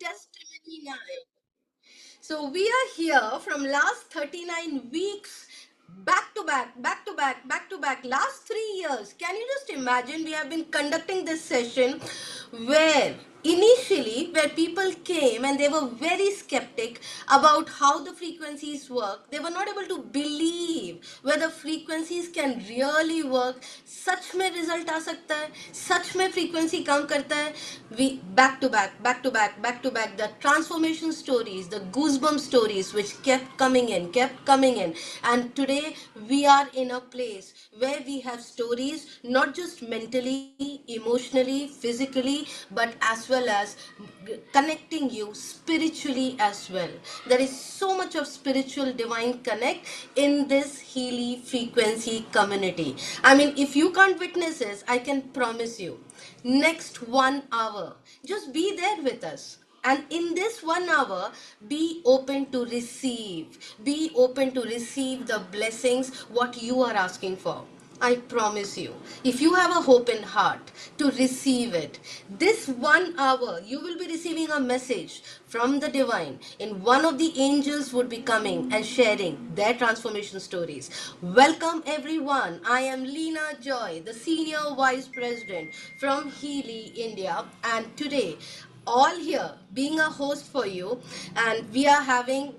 Testimony 9. So we are here from last 39 weeks, back to back, back to back, back to back, last 3 years. Can you just imagine? We have been conducting this session where initially where people came and they were very skeptic about how the frequencies work. They were not able to believe whether frequencies can really work. सच में result आ सकता है, सच में frequency काम करता है. We back to back, back to back, back to back, the transformation stories, the goosebump stories which kept coming in, and today we are in a place where we have stories not just mentally, emotionally, physically, but as well as connecting you spiritually as well. There is so much of spiritual divine connect in this Healy frequency community. I mean, if you can't witness this, I can promise you, next 1 hour, just be there with us. And in this 1 hour, be open to receive. Be open to receive the blessings, what you are asking for. I promise you, if you have a hope in heart to receive it, this 1 hour you will be receiving a message from the divine. In one of the angels would be coming and sharing their transformation stories. Welcome everyone. I am Leena Joy, the Senior Vice President from Healy, India, and today all here being a host for you, and we are having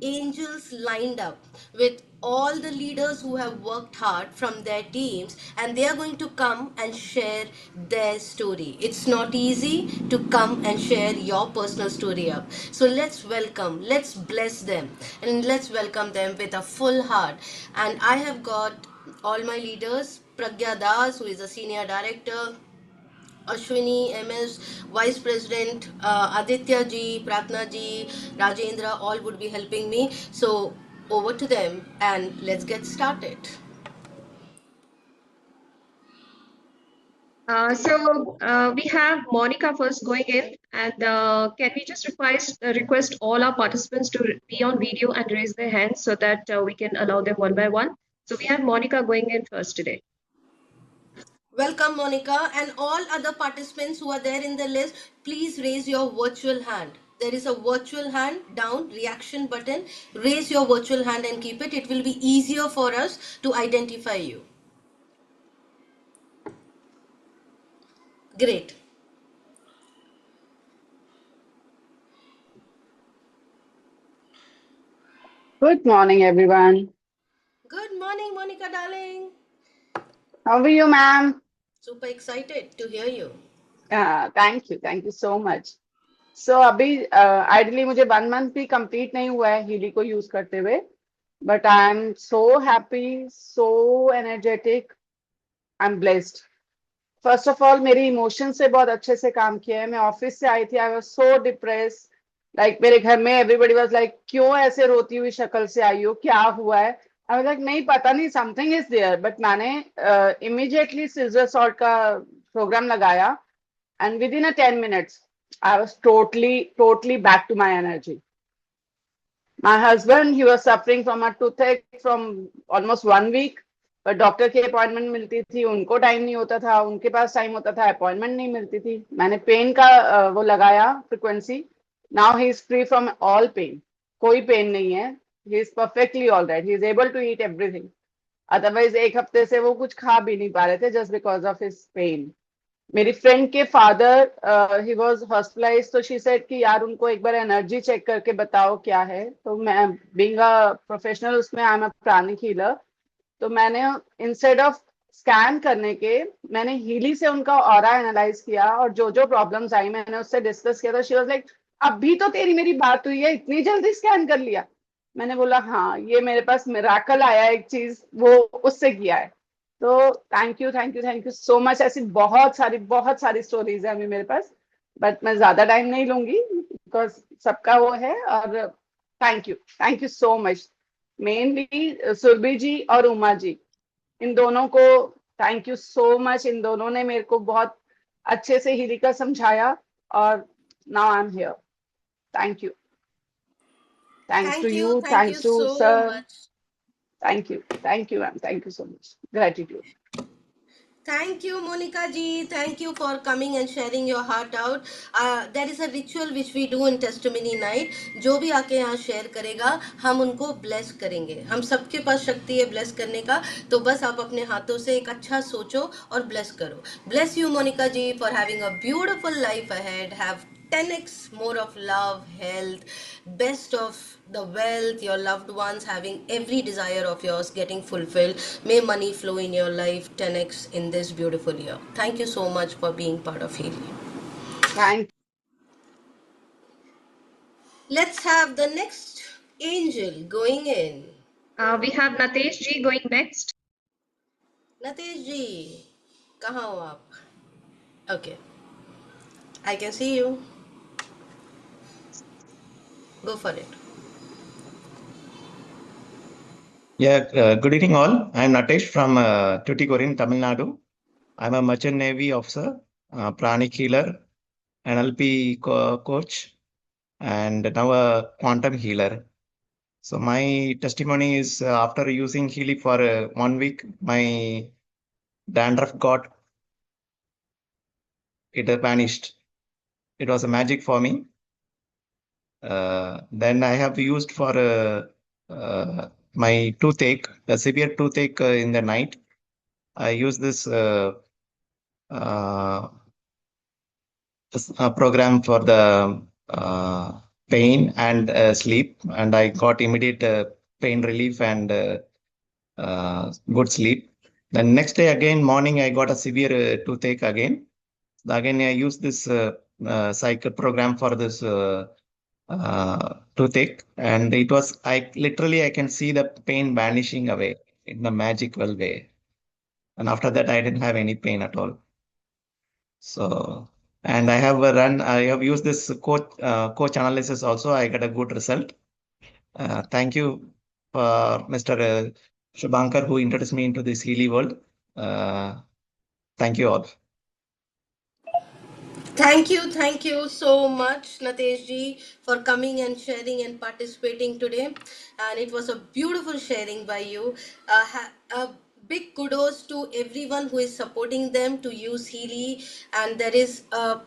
angels lined up with all the leaders who have worked hard from their teams, and they are going to come and share their story. It's not easy to come and share your personal story up, so let's welcome, let's bless them, and let's welcome them with a full heart. And I have got all my leaders: Pragya Das, who is a senior director, Ashwini MS, Vice President, Aditya ji, Pratna ji, Rajendra, all would be helping me. So over to them and let's get started. We have Monica first going in, and can we just request all our participants to be on video and raise their hands so that we can allow them one by one. So we have Monica going in first today. Welcome, Monica, and all other participants who are there in the list. Please raise your virtual hand. There is a virtual hand down, reaction button. Raise your virtual hand and keep it. It will be easier for us to identify you. Great. Good morning, everyone. Good morning, Monica, darling. How are you, ma'am? Super excited to hear you. Thank you. Thank you so much. So अभी ideally मुझे 1 month भी complete नहीं हुआ है Healy को use करते हुए, but I am so happy, so energetic, I am blessed. First of all मेरी इमोशन से बहुत अच्छे से काम किया है. मैं ऑफिस से आई थी, I was so depress. Like मेरे घर में एवरीबडी वाज लाइक, क्यों ऐसे रोती हुई शक्ल से आई हो, क्या हुआ है? आई वाज लाइक, नहीं पता नहीं, समथिंग इज देयर. बट मैंने इमीडिएटली सिजर सॉल्ट का प्रोग्राम लगाया, and within a 10 minutes I was totally back to my energy. My husband, he was suffering from a toothache from almost 1 week, पर doctor की appointment मिलती थी, उनको time नहीं होता था, उनके पास टाइम होता था, अपॉइंटमेंट नहीं मिलती थी. मैंने पेन का वो लगाया frequency. Now he is free from all pain. कोई पेन नहीं है. He is perfectly all right. He is able to eat everything. Otherwise एक हफ्ते से वो कुछ खा भी नहीं पा रहे थे just because of his pain. मेरी फ्रेंड के फादर ही वाज हॉस्पिटलाइज्ड, तो शी सेड कि यार उनको एक बार एनर्जी चेक करके बताओ क्या है. तो मैं बीइंग अ प्रोफेशनल उसमें I am a pranic healer, तो मैंने इंस्टेड ऑफ स्कैन करने के मैंने हीली से उनका ऑरा एनालाइज किया, और जो जो प्रॉब्लम्स आई मैंने उससे डिस्कस किया. तो शी वाज लाइक, अभी तो तेरी मेरी बात हुई है, इतनी जल्दी स्कैन कर लिया? मैंने बोला हाँ, ये मेरे पास मिराकल आया, एक चीज वो उससे किया है. तो थैंक यू सो मच. ऐसी बहुत सारी स्टोरीज है अभी मेरे पास, बट मैं ज्यादा टाइम नहीं लूंगी बिकॉज सबका वो है. और thank you so much. Mainly Surabhi ji और उमा जी, इन दोनों को थैंक यू सो मच. इन दोनों ने मेरे को बहुत अच्छे से हीली का समझाया, और now I am here. Thank you. Thanks to you, Thank you thanks to so sir. much. Thank you ma'am. Thank you so much. Gratitude. Thank you, Monica ji. Thank you for coming and sharing your heart out. There is a ritual which we do in testimony night. जो भी आके यहाँ share करेगा हम उनको bless करेंगे. हम सबके पास शक्ति है ब्लेस करने का, तो बस आप अपने हाथों से एक अच्छा सोचो और ब्लेस करो. Bless you, Monica ji, for having a beautiful life ahead. Have 10x more of love, health, best of the wealth, your loved ones having every desire of yours getting fulfilled. May money flow in your life 10x in this beautiful year. Thank you so much for being part of Healy. Thank Let's have the next angel going in. We have Natesh ji going next. Natesh ji, कहाँ हो आप? Okay, I can see you. Go for it. Yeah, good evening all. I'm Natesh from Tuticorin, Tamil Nadu. I'm a merchant navy officer, pranic healer, NLP coach, and now a quantum healer. So my testimony is after using Healy for 1 week, my dandruff it vanished. It was a magic for me. Then I have used for my toothache, a severe toothache in the night. I use this program for the pain and sleep, and I got immediate pain relief and good sleep. The next day again, morning, I got a severe toothache again. Again, I used this cycle program for this toothache, and it was I can see the pain vanishing away in a magical way. And after that, I didn't have any pain at all. So, and I have used this coach analysis also. I got a good result. Thank you for Mr. Shubhankar who introduced me into this Healy world. Thank you all. Thank you so much, Natesh ji, for coming and sharing and participating today. And it was a beautiful sharing by you. A big kudos to everyone who is supporting them to use Healy. And there is a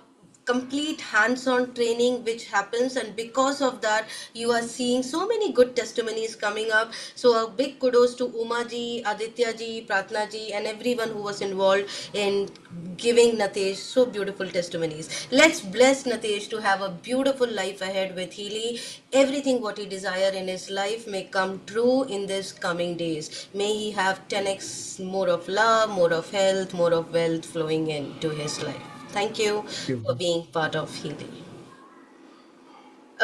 complete hands-on training which happens, and because of that you are seeing so many good testimonies coming up. So a big kudos to Uma ji, Aditya ji, Pratna ji, and everyone who was involved in giving Natesh so beautiful testimonies. Let's bless Natesh to have a beautiful life ahead with Healy. Everything what he desire in his life may come true in this coming days. May he have 10x more of love, more of health, more of wealth flowing into his life. Thank you for being part of Healy.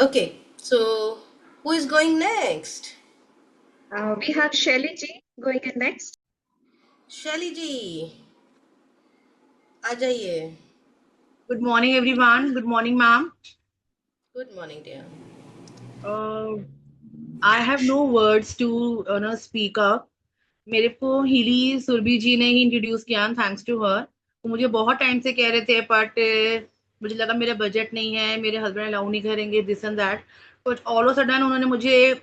Okay, so who is going next? We have Shelly ji going in next. Shelly ji, आ जाइए. Good morning, everyone. Good morning, ma'am. Good morning, dear. I have no words to speak up. मेरे को Healy Surabhi जी ने ही introduce किया, thanks to her. वो मुझे बहुत time से कह रहे थे, बट मुझे लगा मेरा बजट नहीं है, मेरे हस्बैंड अलाउ नहीं करेंगे, this and that. But all of sudden उन्होंने मुझे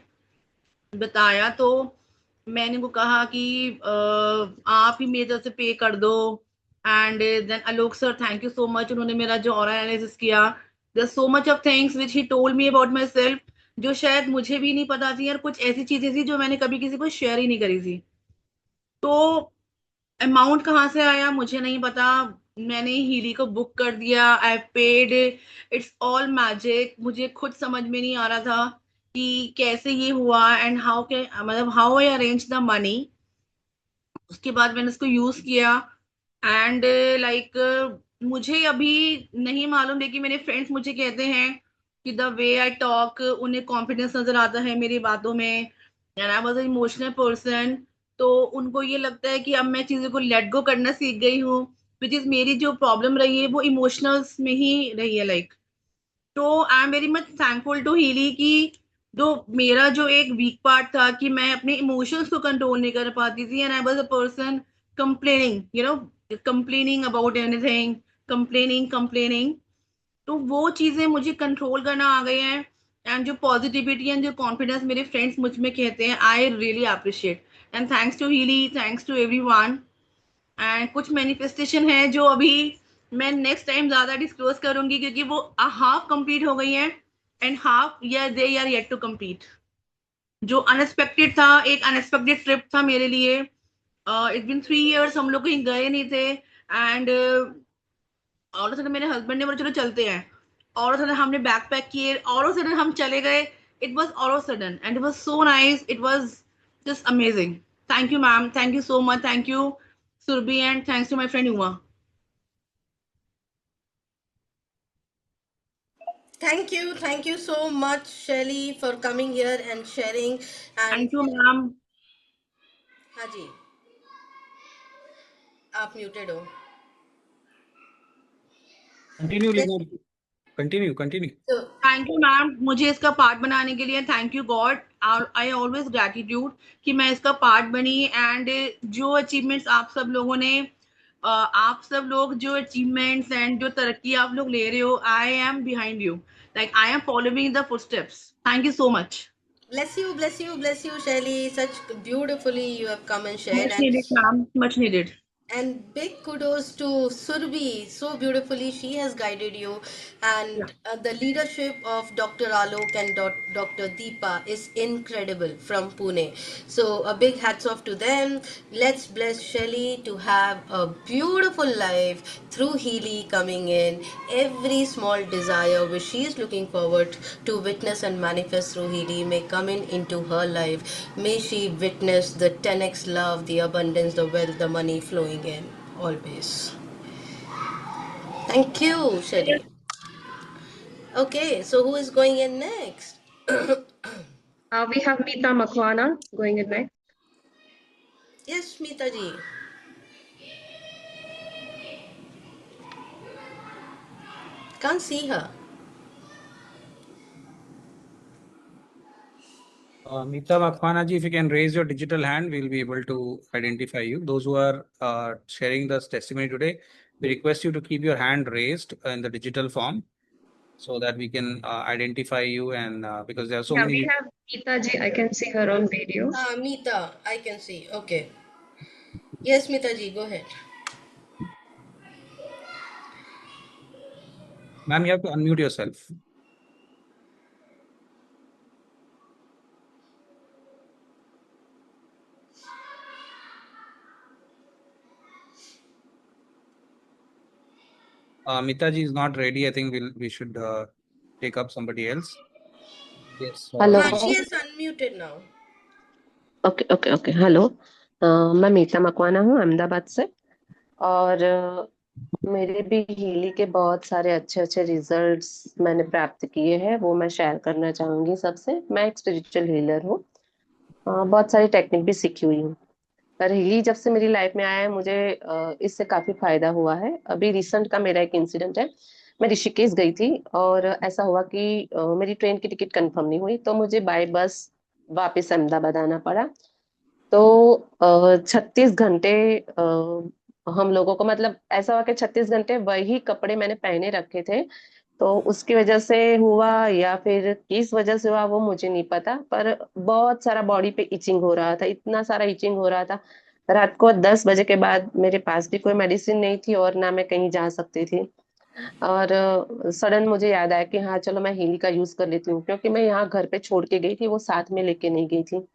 बताया, तो मैंने उनको कहा कि आप ही मेरी तरफ से पे कर दो. And then Alok sir, thank you so much. उन्होंने मेरा जो ऑरा एनालिसिस किया, there so much of things which he told me about myself, जो शायद मुझे भी नहीं पता थी, और कुछ ऐसी चीजें थी जो मैंने कभी किसी को शेयर ही नहीं करी थी. तो अमाउंट कहाँ से आया मुझे नहीं पता. मैंने हीली को बुक कर दिया, I paid. It's all magic. मुझे खुद समझ में नहीं आ रहा था कि कैसे ये हुआ and how I arrange the money. उसके बाद मैंने इसको यूज किया एंड मुझे अभी नहीं मालूम, लेकिन मेरे फ्रेंड्स मुझे कहते हैं कि द वे आई टॉक, उन्हें कॉन्फिडेंस नजर आता है मेरी बातों में, and I was an emotional person. तो उनको ये लगता है कि अब मैं चीजों को लेट गो करना सीख गई हूँ, विच इज मेरी जो प्रॉब्लम रही है वो इमोशनल्स में ही रही है. तो I am very much thankful to Healy कि जो मेरा जो एक वीक पार्ट था कि मैं अपने इमोशंस को कंट्रोल नहीं कर पाती थी, and I was a person complaining about anything, complaining. तो वो चीजें मुझे कंट्रोल करना आ गई है, एंड जो पॉजिटिविटी एंड जो कॉन्फिडेंस मेरे फ्रेंड्स मुझ में कहते हैं, I really appreciate. And thanks to Healy, thanks to everyone. And कुछ मैनिफेस्टेशन है जो अभी मैं नेक्स्ट टाइम ज्यादा डिस्क्लोज करूंगी, क्योंकि वो हाफ कंप्लीट हो गई है and half they are yet to complete. जो अनएक्सपेक्टेड था, एक अनएक्सपेक्टेड ट्रिप था मेरे लिए। इट्स बिन 3 years हम लोग कहीं गए नहीं थे, एंड ऑल ऑफ सडन मेरे हस्बैंड ने बोला चलो चलते हैं। ऑल ऑफ सडन हमने बैग पैक किए, ऑल ऑफ सडन हम चले गए। It was all of sudden and it was so nice, it was just amazing. Thank you ma'am, thank you so much, thank you Surabhi, and thanks to my friend Uma. Thank you so much, Shelly, for coming here and sharing. And thank you ma'am. हाँ जी, आप muted हो। Continue, Yes. Lina. Continue. So, thank you ma'am मुझे इसका part बनाने के लिए। Thank you God, I always gratitude कि मैं इसका पार्ट बनी। एंड जो अचीवमेंट्स आप सब लोगों ने आप सब लोग जो अचीवमेंट्स एंड जो तरक्की आप लोग ले रहे हो, I am behind you, like I am following the footsteps. Thank you so much. bless you, bless you, bless you, Shelly. Such beautifully you have come and shared. Much needed ma'am, much needed. And big kudos to Surbhi. So beautifully she has guided you. And the leadership of Dr. Alok and Dr. Deepa is incredible from Pune. So a big hats off to them. Let's bless Shelly to have a beautiful life through Healy coming in. Every small desire which she is looking forward to witness and manifest through Healy may come in into her life. May she witness the 10x love, the abundance, the wealth, the money flowing in always. Thank you, Shelly. Okay, so who is going in next? We have Meeta Makwana going in next. Yes, Smita ji. Can't see her. Meeta Makwana ji, if you can raise your digital hand, we'll be able to identify you. Those who are sharing this testimony today, we request you to keep your hand raised in the digital form so that we can identify you. And because there are so Yeah, many. we have Meeta ji. I can see her on video. Meeta, I can see. Okay. Yes, Meeta ji, go ahead. Ma'am, you have to unmute yourself. Meeta ji is not ready. I think we should take up somebody else. Yes. Hello She is unmuted now. Okay hello. मैं मीता मकवाना हूँ अहमदाबाद से। और मेरे भी Healy के बहुत सारे अच्छे अच्छे रिजल्ट्स मैंने प्राप्त किए हैं, वो मैं शेयर करना चाहूंगी सबसे। मैं एक स्पिरिचुअल हीलर हूँ, बहुत सारी टेक्निक भी सीखी हुई हूँ। पर हीली जब से मेरी लाइफ में आया है, मुझे इससे काफी फायदा हुआ है। अभी रिसेंट का मेरा एक इंसिडेंट है। मैं ऋषिकेश गई थी और ऐसा हुआ कि मेरी ट्रेन की टिकट कंफर्म नहीं हुई, तो मुझे बाय बस वापस अहमदाबाद आना पड़ा। तो 36 घंटे हम लोगों को, मतलब ऐसा हुआ कि 36 घंटे वही कपड़े मैंने पहने रखे थे। तो उसकी वजह से हुआ या फिर किस वजह से हुआ वो मुझे नहीं पता, पर बहुत सारा बॉडी पे इचिंग हो रहा था, इतना सारा इचिंग हो रहा था। रात को 10 बजे के बाद मेरे पास भी कोई मेडिसिन नहीं थी और ना मैं कहीं जा सकती थी। और सडन मुझे याद आया कि हाँ चलो मैं हीली का यूज कर लेती हूँ, क्योंकि मैं यहाँ घर पे छोड़ के गई थी, वो साथ में लेके नहीं गई थी।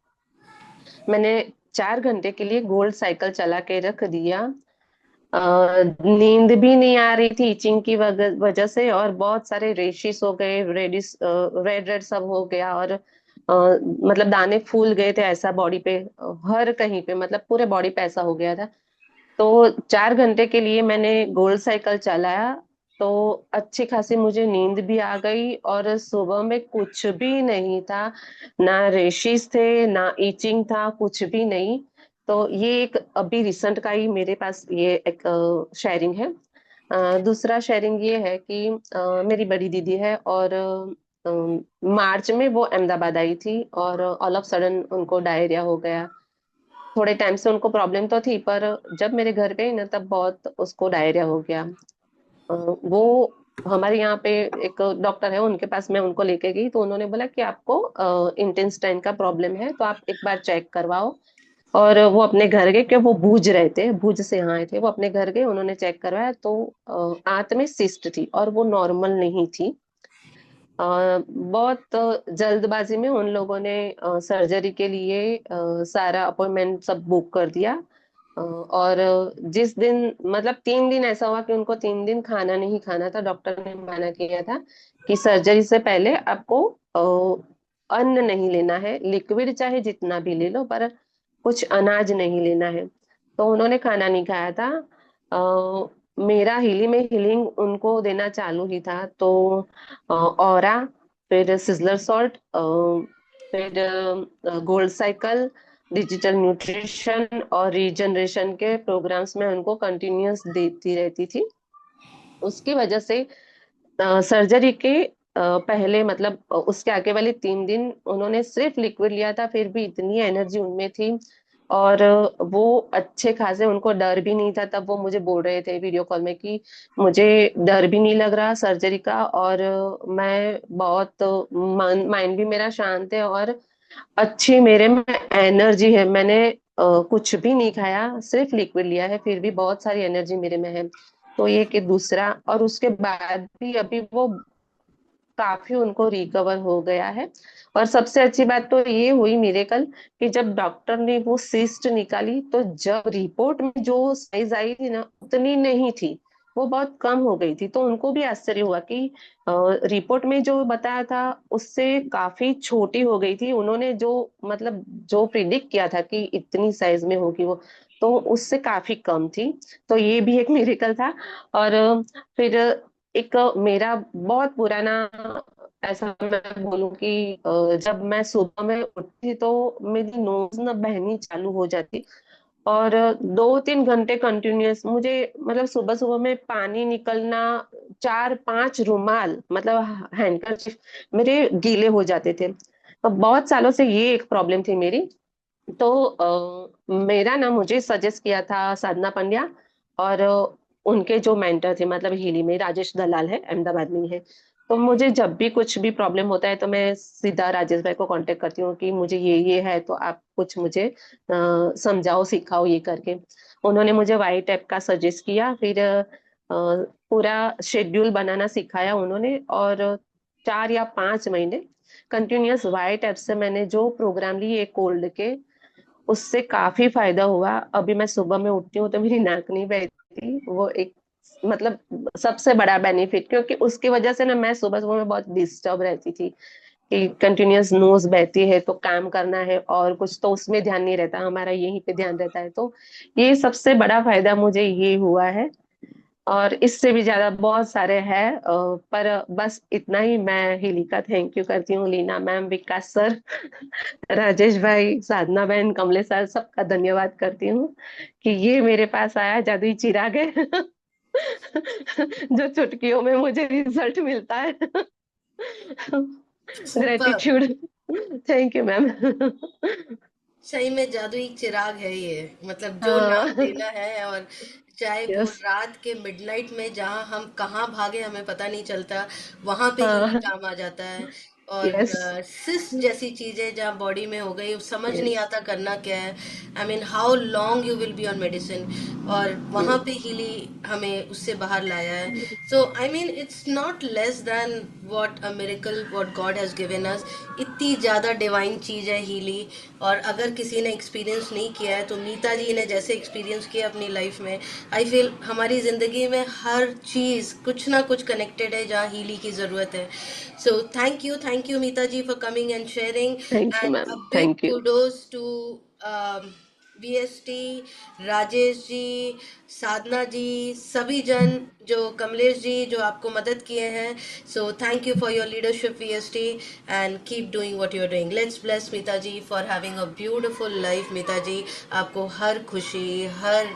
मैंने 4 घंटे के लिए गोल्ड साइकिल चला के रख दिया। नींद भी नहीं आ रही थी इचिंग की वजह से, और बहुत सारे रेशिस हो गए, रेडिस रेड रेड सब हो गया, और मतलब दाने फूल गए थे ऐसा बॉडी पे, हर कहीं पे, मतलब पूरे बॉडी पे ऐसा हो गया था। तो 4 घंटे के लिए मैंने गोल्ड साइकिल चलाया, तो अच्छी खासी मुझे नींद भी आ गई, और सुबह में कुछ भी नहीं था, ना रेशिस थे ना इचिंग था, कुछ भी नहीं। तो ये एक अभी रिसेंट का ही मेरे पास ये एक शेयरिंग है। दूसरा शेयरिंग ये है कि मेरी बड़ी दीदी है, और मार्च में वो अहमदाबाद आई थी, और ऑल ऑफ सडन उनको डायरिया हो गया। थोड़े टाइम से उनको प्रॉब्लम तो थी, पर जब मेरे घर पे ना तब बहुत उसको डायरिया हो गया। वो हमारे यहाँ पे एक डॉक्टर है, उनके पास मैं उनको लेके गई, तो उन्होंने बोला कि आपको इंटेस्टाइन का प्रॉब्लम है, तो आप एक बार चेक करवाओ। और वो अपने घर गए, कि वो भूज रहे थे, भूज से यहाँ आए थे, वो अपने घर गए, उन्होंने चेक करवाया तो आंत में सिस्ट थी और वो नॉर्मल नहीं थी। बहुत जल्दबाजी में उन लोगों ने सर्जरी के लिए सारा अपॉइंटमेंट सब बुक कर दिया। और जिस दिन मतलब 3 दिन ऐसा हुआ कि उनको 3 दिन खाना नहीं खाना था। डॉक्टर ने मना किया था कि सर्जरी से पहले आपको अन्न नहीं लेना है, लिक्विड चाहे जितना भी ले लो, पर कुछ अनाज नहीं लेना है। तो उन्होंने खाना नहीं खाया था। मेरा हीली में हीलिंग उनको देना चालू ही था, तो ऑरा, फिर सिजलर सॉल्ट, फिर गोल्ड साइकिल, डिजिटल न्यूट्रिशन और रीजनरेशन के प्रोग्राम्स में उनको कंटिन्यूअस देती रहती थी। उसकी वजह से सर्जरी के पहले मतलब उसके आगे वाले 3 दिन उन्होंने सिर्फ लिक्विड लिया था, फिर भी इतनी एनर्जी उनमें थी। और वो अच्छे खासे, उनको डर भी नहीं था। तब वो मुझे बोल रहे थे वीडियो कॉल में कि मुझे डर भी नहीं लग रहा सर्जरी का, और मैं बहुत माइंड भी मेरा शांत है और अच्छी मेरे में एनर्जी है। मैंने कुछ भी नहीं खाया, सिर्फ लिक्विड लिया है, फिर भी बहुत सारी एनर्जी मेरे में है। तो ये कि दूसरा, और उसके बाद भी अभी वो काफी उनको रिकवर हो गया है। और सबसे अच्छी बात तो ये हुई मेरे कल, कि जब डॉक्टर ने वो सिस्ट निकाली तो जब रिपोर्ट में जो साइज आई थी ना, उतनी नहीं थी, वो बहुत कम हो गई थी। तो उनको भी आश्चर्य हुआ कि रिपोर्ट में जो बताया था उससे काफी छोटी हो गई थी। उन्होंने जो मतलब जो प्रिडिक्ट किया था कि इतनी साइज में होगी वो, तो उससे काफी कम थी। तो ये भी एक मिरेकल था। और फिर एक मेरा बहुत पुराना, ऐसा मैं बोलूं कि जब मैं सुबह में उठती तो मेरी नोज ना बहनी चालू हो जाती। और 2-3 घंटे कंटिन्यूअस मुझे मतलब सुबह सुबह में पानी निकलना, 4-5 रुमाल मतलब हैंडकरचिप मेरे गीले हो जाते थे। तो बहुत सालों से ये एक प्रॉब्लम थी मेरी। तो मेरा ना, मुझे सजेस्ट किया था साधना पंड्या, और उनके जो मेंटर थे मतलब हीली में राजेश दलाल है, अहमदाबाद में ही है। तो मुझे जब भी कुछ भी प्रॉब्लम होता है तो मैं सीधा राजेश भाई को कांटेक्ट करती हूँ कि मुझे ये है, तो आप कुछ मुझे समझाओ सिखाओ ये करके। उन्होंने मुझे वाइट ऐप का सजेस्ट किया, फिर पूरा शेड्यूल बनाना सिखाया उन्होंने। और 4 या 5 महीने कंटिन्यूअस वाइट ऐप से मैंने जो प्रोग्राम लिए कोल्ड के, उससे काफी फायदा हुआ। अभी मैं सुबह में उठती हूँ तो मेरी नाक नहीं बहती, वो एक मतलब सबसे बड़ा बेनिफिट, क्योंकि उसकी वजह से ना मैं सुबह सुबह में बहुत डिस्टर्ब रहती थी कि कंटिन्यूअस नोज बहती है तो काम करना है और कुछ तो उसमें ध्यान नहीं रहता, हमारा यहीं पे ध्यान रहता है। तो ये सबसे बड़ा फायदा मुझे ये हुआ है। और इससे भी ज्यादा बहुत सारे हैं, पर बस इतना ही। मैं हिली का थैंक यू करती हूँ, लीना मैम, विकास सर, राजेश भाई, साधना बहन, कमलेश सर, सबका धन्यवाद करती हूँ कि ये मेरे पास आया जादुई चिराग है जो चुटकियों में मुझे रिजल्ट मिलता है। Super. Gratitude. Thank you ma'am. सही में जादुई चिराग है ये, मतलब जो नाम हाँ। लेना है, और चाहे वो यस। रात के मिडनाइट में जहाँ हम कहाँ भागे हमें पता नहीं चलता, वहां पे ही हाँ। काम आ जाता है। और यस। सिस जैसी चीजें जहाँ बॉडी में हो गई, समझ नहीं यस। आता करना क्या है। I mean how long you will be on medicine, और वहां पे हीली हमें उससे बाहर लाया है। So I mean it's not less than what a miracle what God has given us. इतनी ज्यादा डिवाइन चीज है हीली। और अगर किसी ने एक्सपीरियंस नहीं किया है तो मीता जी ने जैसे एक्सपीरियंस किया अपनी लाइफ में, आई फील हमारी ज़िंदगी में हर चीज़ कुछ ना कुछ कनेक्टेड है जहाँ हीली की ज़रूरत है। So thank you Meeta ji for coming and sharing. Thank you and a ma'am, big thank you. kudos to VST, Rajesh ji, Sadhana ji, सभी जन, जो कमलेश जी जो आपको मदद किए हैं। So thank you for your leadership VST, and keep doing what you are doing. Let's bless Meeta ji for having a beautiful life. Meeta ji, आपको हर खुशी, हर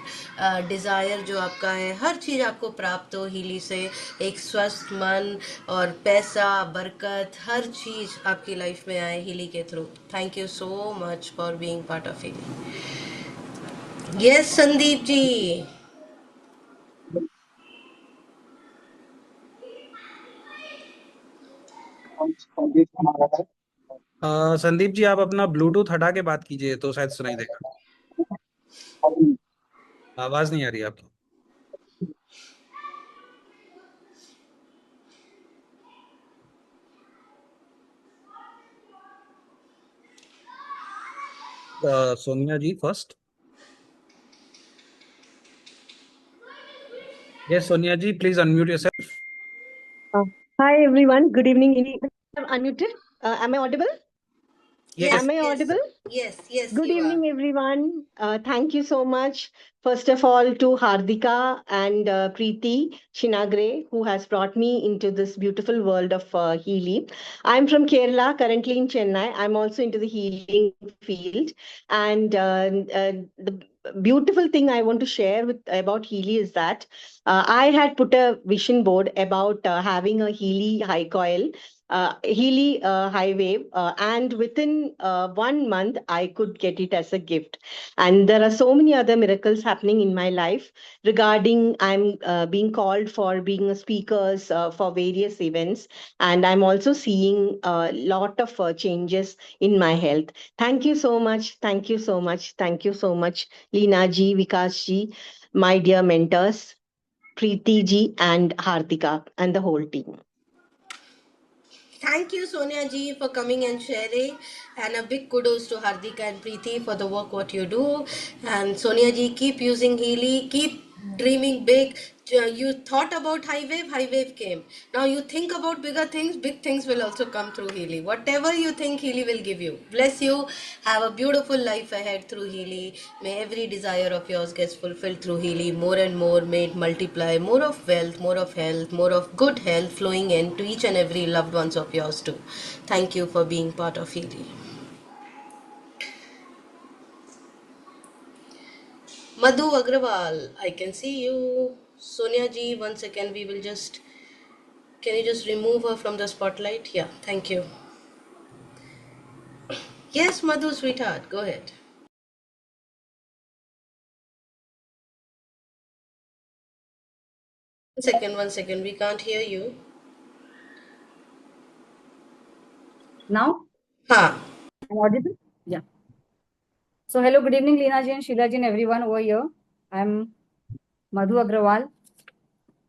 डिज़ायर जो आपका है, हर चीज़ आपको प्राप्त हो हीली से। एक स्वस्थ मन और पैसा, बरकत, हर चीज़ आपकी लाइफ में आए हीली के through. Thank you so much for being part of Healy. Yes Sandeep ji. Sandeep ji, आप अपना ब्लूटूथ हटा के बात कीजिए तो शायद सुनाई देगा। आवाज नहीं आ रही आपकी। Sonia ji first. Yes, Sonia ji, please unmute yourself. Hi everyone. Good evening. I'm unmuted. Am I audible? Yes. Am I audible? Yes, yes, Good you are. evening, everyone. Thank you so much. First of all, to Hardika and Preeti Shinagre, who has brought me into this beautiful world of healing. I'm from Kerala, currently in Chennai. I'm also into the healing field. And the beautiful thing I want to share about Healy is that I had put a vision board about having a Healy high coil Healy high wave, and within 1 month, I could get it as a gift. And there are so many other miracles happening in my life regarding I'm being called for being a speakers for various events, and I'm also seeing a lot of changes in my health. Thank you so much. Thank you so much. Thank you so much, Leena ji, Vikas ji, my dear mentors, Preeti ji, and Hartika, and the whole team. Thank you, Sonia ji, for coming and sharing. And a big kudos to Hardika and Preeti for the work what you do. And Sonia ji, keep using Healy, keep dreaming big. You thought about high wave came. Now you think about big things will also come through Healy. Whatever you think, Healy will give you. Bless you. Have a beautiful life ahead through Healy. May every desire of yours gets fulfilled through Healy more and more. May it multiply. More of wealth, more of health, more of good health flowing in to each and every loved ones of yours too. Thank you for being part of Healy. Madhu Agrawal, I can see you. Sonia ji, 1 second, we will just. Can you just remove her from the spotlight? Yeah, thank you. Yes, Madhu, sweetheart, go ahead. 1 second, we can't hear you. Now, Ha. I'm audible? Yeah. So, hello, good evening, Leena ji and Sheila ji and everyone over here. I'm Madhu Agrawal,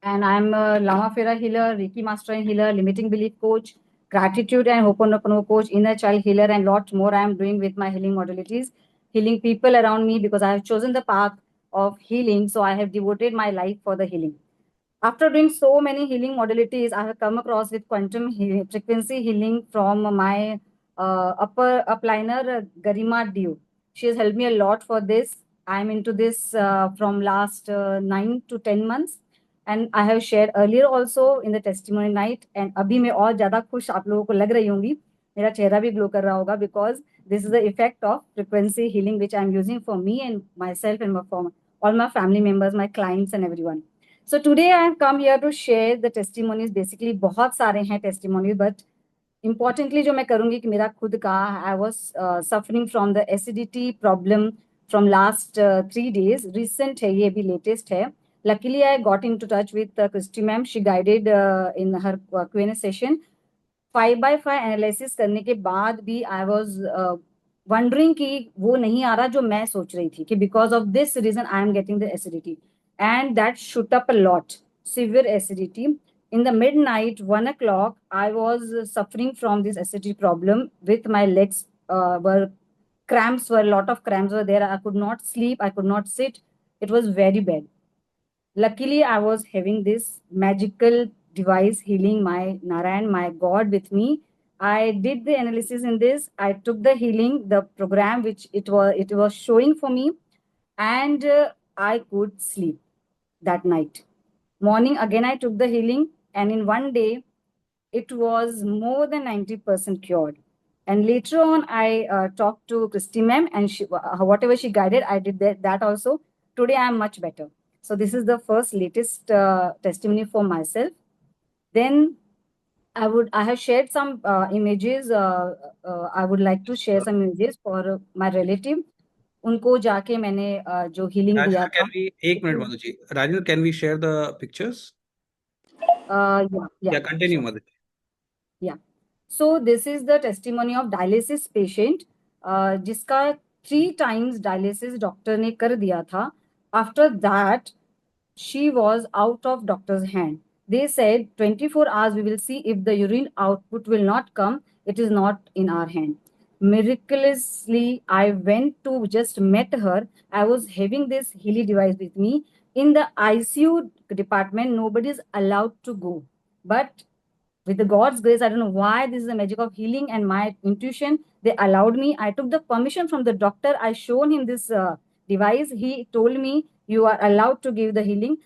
and I'm a Lama Fera healer, Reiki master and healer, limiting belief coach, gratitude and Ho'oponopono coach, inner child healer, and lot more I am doing with my healing modalities, healing people around me because I have chosen the path of healing. So, I have devoted my life for the healing. After doing so many healing modalities, I have come across with quantum frequency healing from my upper upliner, Garima Dio. She has helped me a lot for this. I'm into this from last 9 to 10 months. And I have shared earlier also in the testimony night. And अभी मैं और ज़्यादा खुश आप लोगों को लग रही होंगी. मेरा चेहरा भी ग्लो कर रहा होगा because this is the effect of frequency healing which I'm using for me and myself and for all my family members, my clients and everyone. So today I have come here to share the testimonies. Basically बहुत सारे हैं testimonies, but importantly जो मैं करूँगी कि मेरा खुद का I was suffering from the acidity problem from last 3 days. Recent है ये भी latest है. Luckily I got into touch with Christy ma'am. She guided in her Q&A session. 5x5 analysis करने के बाद भी I was wondering कि वो नहीं आ रहा जो मैं सोच रही थी कि because of this reason I am getting the acidity. And that shoot up a lot, severe acidity. In the midnight, 1 o'clock, I was suffering from this acidity problem with my legs were cramps, were a lot of cramps were there. I could not sleep, I could not sit. It was very bad. Luckily, I was having this magical device healing my Narayan, my God with me. I did the analysis in this. I took the healing, the program which it was showing for me, and I could sleep that night. Morning again, I took the healing, and in one day, it was more than 90% cured. And later on, I talked to Christy ma'am, and she, whatever she guided, I did that also. Today, I am much better. So this is the first latest testimony for myself. Then I have shared some images. I would like to share some images for my relative. उनको जाके मैंने जो healing दिया Rajendra, था. can we, एक minute Madhu ji. Rajendra, can we share the pictures? Yeah. Continue, Madhu ji. Yeah. So this is the testimony of dialysis patient, जिसका 3 times dialysis doctor ने कर दिया था. After that, she was out of doctor's hand. They said 24 hours we will see if the urine output will not come. It is not in our hand. Miraculously, I went to just met her. I was having this Healy device with me. In the ICU department, nobody is allowed to go. But with the God's grace, I don't know why this is the magic of healing and my intuition. They allowed me. I took the permission from the doctor. I shown him this device. He told me you are allowed to give the healing.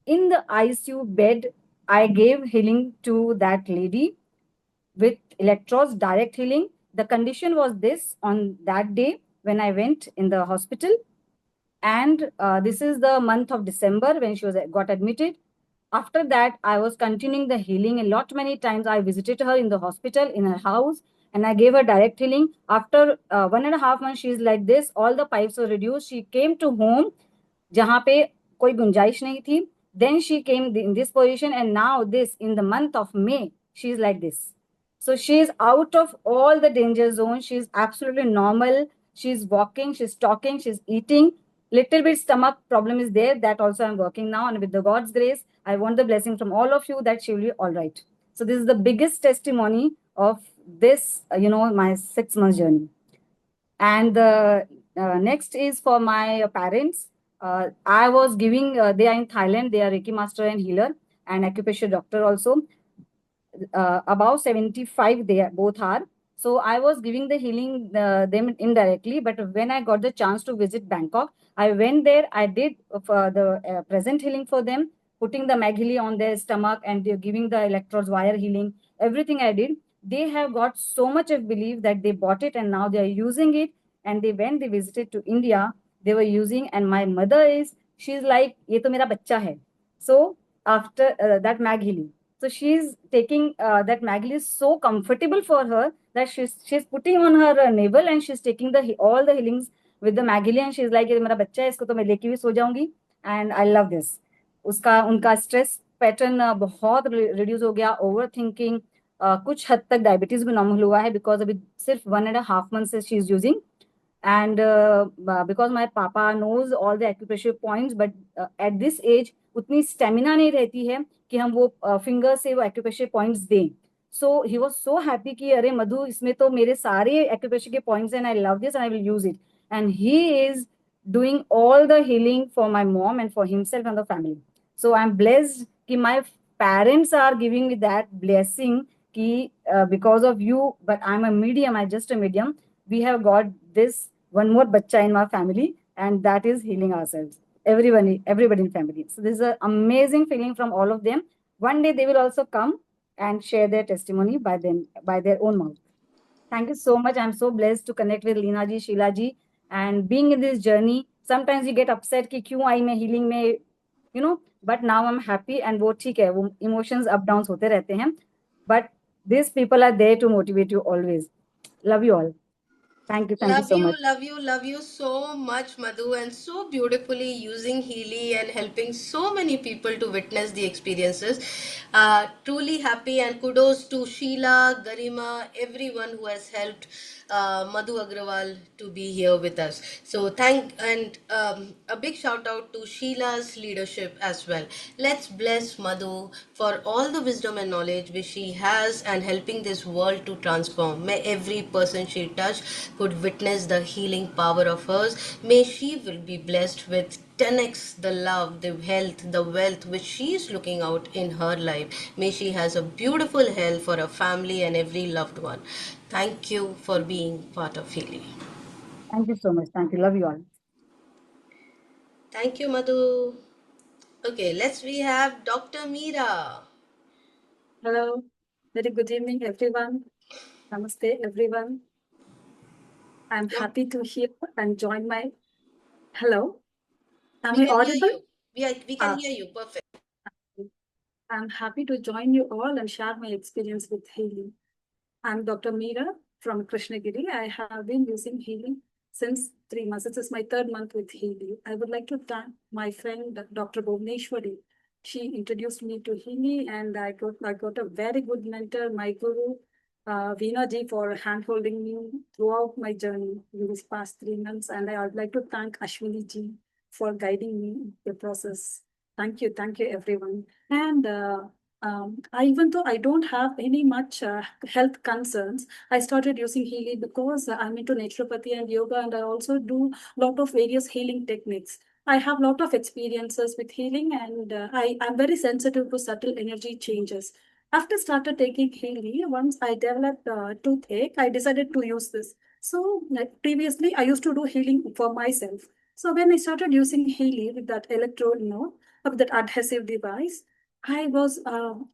In the ICU bed, I gave healing to that lady with electrodes, direct healing. The condition was this on that day when I went in the hospital. And this is the month of December when she was got admitted. After that, I was continuing the healing a lot many times. I visited her in the hospital, in her house, and I gave her direct healing. After 1.5 months, she's like this. All the pipes were reduced. She came to home, जहाँ पे कोई गुंजाइश नहीं थी. Then she came in this position, and now this in the month of May, she's like this. So she's out of all the danger zone. She's absolutely normal. She's walking, she's talking, she's eating. Little bit stomach problem is there. That also I'm working now, and with the God's grace, I want the blessing from all of you that she will be all right. So this is the biggest testimony of this, my 6 months journey. And the next is for my parents. I was giving, they are in Thailand, they are Reiki master and healer and acupressure doctor also. About 75 they both are. So I was giving the healing them indirectly, but when I got the chance to visit Bangkok, I went there. I did the present healing for them, putting the mag healing on their stomach and giving the electrodes, wire healing, everything I did. They have got so much of belief that they bought it and now they are using it. And when they visited to India, they were using. And my mother she's like, "Ye to mera bachcha hai." So after that mag healing. So she's taking that Maggie is so comfortable for her that she's putting on her navel and she's taking all the healings with the Maggie and she's like, "ये मेरा बच्चा है, इसको तो मैं लेके भी सो जाऊंगी." And I love this. उनका स्ट्रेस पैटर्न बहुत रिड्यूस हो गया. ओवर थिंकिंग, कुछ हद तक डायबिटीज भी नॉर्मल हुआ है बिकॉज अभी सिर्फ 1.5 months से she is using. And because my papa knows all the acupressure points, but at this age उतनी स्टेमिना नहीं रहती है कि हम वो फिंगर से वो acupressure points दें. So he was so happy कि अरे मधु इसमें तो मेरे सारे acupressure के points and I love this and I will use it. And he is doing all the healing for my mom and for himself and the family. So I'm blessed कि my parents are giving me that blessing कि because of you, but I'm a medium, I'm just a medium. We have got this one more bachcha in my family, and that is healing ourselves. Everybody in family. So this is an amazing feeling from all of them. One day they will also come and share their testimony by their own mouth. Thank you so much. I'm so blessed to connect with Leena ji, Sheila ji, and being in this journey. Sometimes you get upset कि क्यों आई मैं healing में, but now I'm happy and वो ठीक है, वो emotions up downs होते रहते हैं. But these people are there to motivate you always. Love you all. Thank you so much. Love you so much, Madhu, and so beautifully using Healy and helping so many people to witness the experiences. Truly happy, and kudos to Sheila, Garima, everyone who has helped Madhu Agrawal to be here with us. So a big shout out to Sheila's leadership as well. Let's bless Madhu for all the wisdom and knowledge which she has and helping this world to transform. May every person she touched could witness the healing power of hers. May she will be blessed with 10x the love, the health, the wealth which she is looking out in her life. May she has a beautiful health for her family and every loved one. Thank you for being part of Healy. Thank you so much. Thank you. Love you all. Thank you, Madhu. Okay, we have Dr. Meera. Hello. Very good evening, everyone. Namaste, everyone. I'm happy to hear and join my... Hello? Am I audible? We can hear you. Perfect. I'm happy to join you all and share my experience with healing. I'm Dr. Meera from Krishnagiri. I have been using healing since 3 months. This is my 3rd month with healing. I would like to thank my friend, Dr. Bhuvneshwari. She introduced me to Healy, and I got a very good mentor, my guru, Veena ji, for hand-holding me throughout my journey in these past 3 months. And I would like to thank Ashwini ji for guiding me in the process. Thank you everyone. And even though I don't have any much health concerns, I started using Healy because I'm into naturopathy and yoga, and I also do a lot of various healing techniques. I have a lot of experiences with healing, and I'm very sensitive to subtle energy changes. After started taking Healy, once I developed toothache, I decided to use this. So previously, I used to do healing for myself. So when I started using Healy with that electrode, with that adhesive device, I was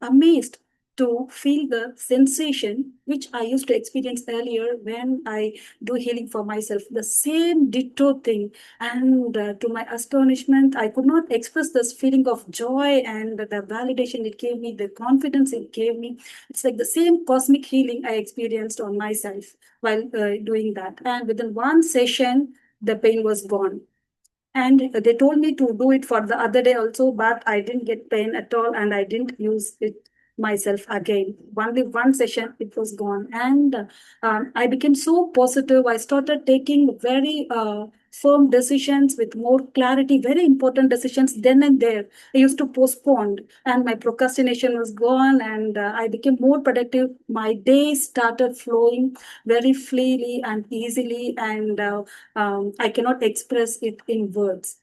amazed to feel the sensation which I used to experience earlier when I do healing for myself. The same ditto thing. And to my astonishment, I could not express this feeling of joy and the validation it gave me, the confidence it gave me. It's like the same cosmic healing I experienced on myself while doing that. And within one session, the pain was gone. And they told me to do it for the other day also, but I didn't get pain at all, and I didn't use it myself again. Only one session, it was gone. And I became so positive. I started taking very firm decisions with more clarity, very important decisions then and there. I used to postpone, and my procrastination was gone, and I became more productive. My days started flowing very freely and easily, and I cannot express it in words.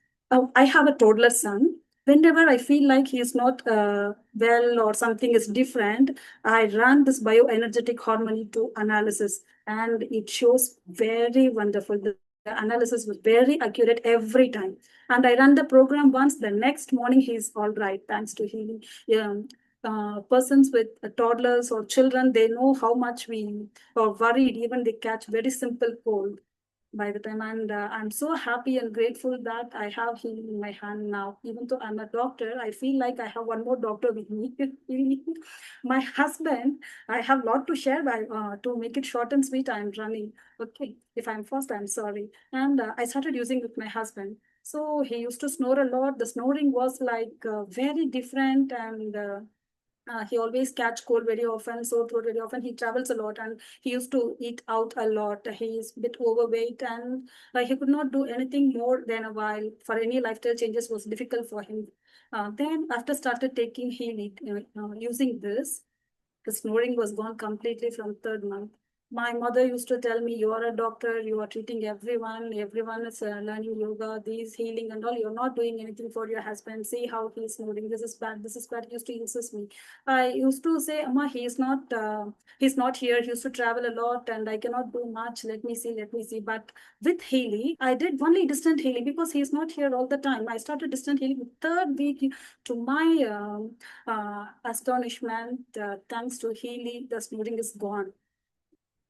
I have a toddler son. Whenever I feel like he is not well or something is different, I run this bioenergetic harmony to analysis, and it shows very wonderful. The analysis was very accurate every time. And I run the program once, the next morning he's all right, thanks to healing. Persons with toddlers or children, they know how much we are worried, even they catch very simple cold by the time. And I'm so happy and grateful that I have healing in my hand now. Even though I'm a doctor, I feel like I have one more doctor with me. My husband, I have a lot to share. To make it short and sweet, I'm running. Okay, if I'm fast, I'm sorry. And I started using with my husband. So he used to snore a lot. The snoring was like very different, and he always catch cold very often, sore throat very often. He travels a lot, and he used to eat out a lot. He is a bit overweight, and he could not do anything more than a while. For any lifestyle changes was difficult for him. Then after started taking healing, using this, the snoring was gone completely from third month. My mother used to tell me, you are a doctor, you are treating everyone is learning yoga, these healing and all, you're not doing anything for your husband. See how he's snoring, this is bad, this is bad. He used to insist me. I used to say, Amma, he's not here, he used to travel a lot, and I cannot do much, let me see. But with Healy, I did only distant healing because he's not here all the time. I started distant healing third week. To my astonishment, thanks to Healy, the snoring is gone.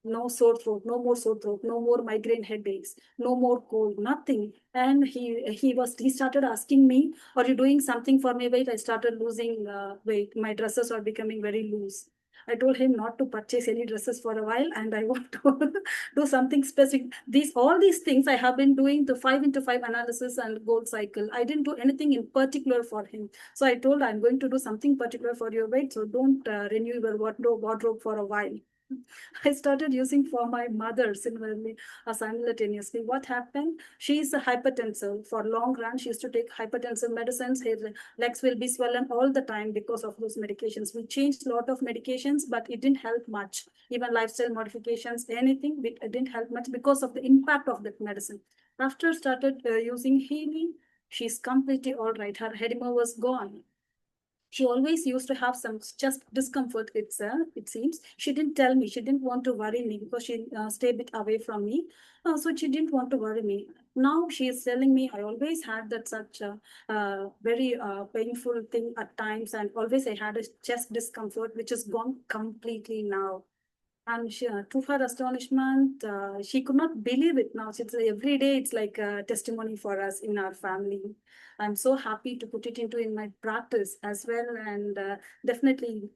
No sore throat, no more sore throat, no more migraine headaches, no more cold, nothing. And he started asking me, are you doing something for me? Weight? I started losing weight. My dresses are becoming very loose. I told him not to purchase any dresses for a while, and I want to do something specific. All these things I have been doing the 5x5 analysis and goal cycle. I didn't do anything in particular for him. So I told, I'm going to do something particular for your weight. So don't renew your wardrobe for a while. I started using for my mother similarly, simultaneously. What happened? She is a hypertensive. For long run, she used to take hypertensive medicines. Her legs will be swollen all the time because of those medications. We changed a lot of medications, but it didn't help much. Even lifestyle modifications, anything, it didn't help much because of the impact of that medicine. After started using healing, she's completely all right. Her edema was gone. She always used to have some chest discomfort, it seems. She didn't tell me. She didn't want to worry me because she stayed a bit away from me. So she didn't want to worry me. Now she is telling me, I always had that such a very painful thing at times, and always I had a chest discomfort, which is gone completely now. And to her astonishment, she could not believe it now. It's every day, it's like a testimony for us in our family. I'm so happy to put it in my practice as well. And definitely,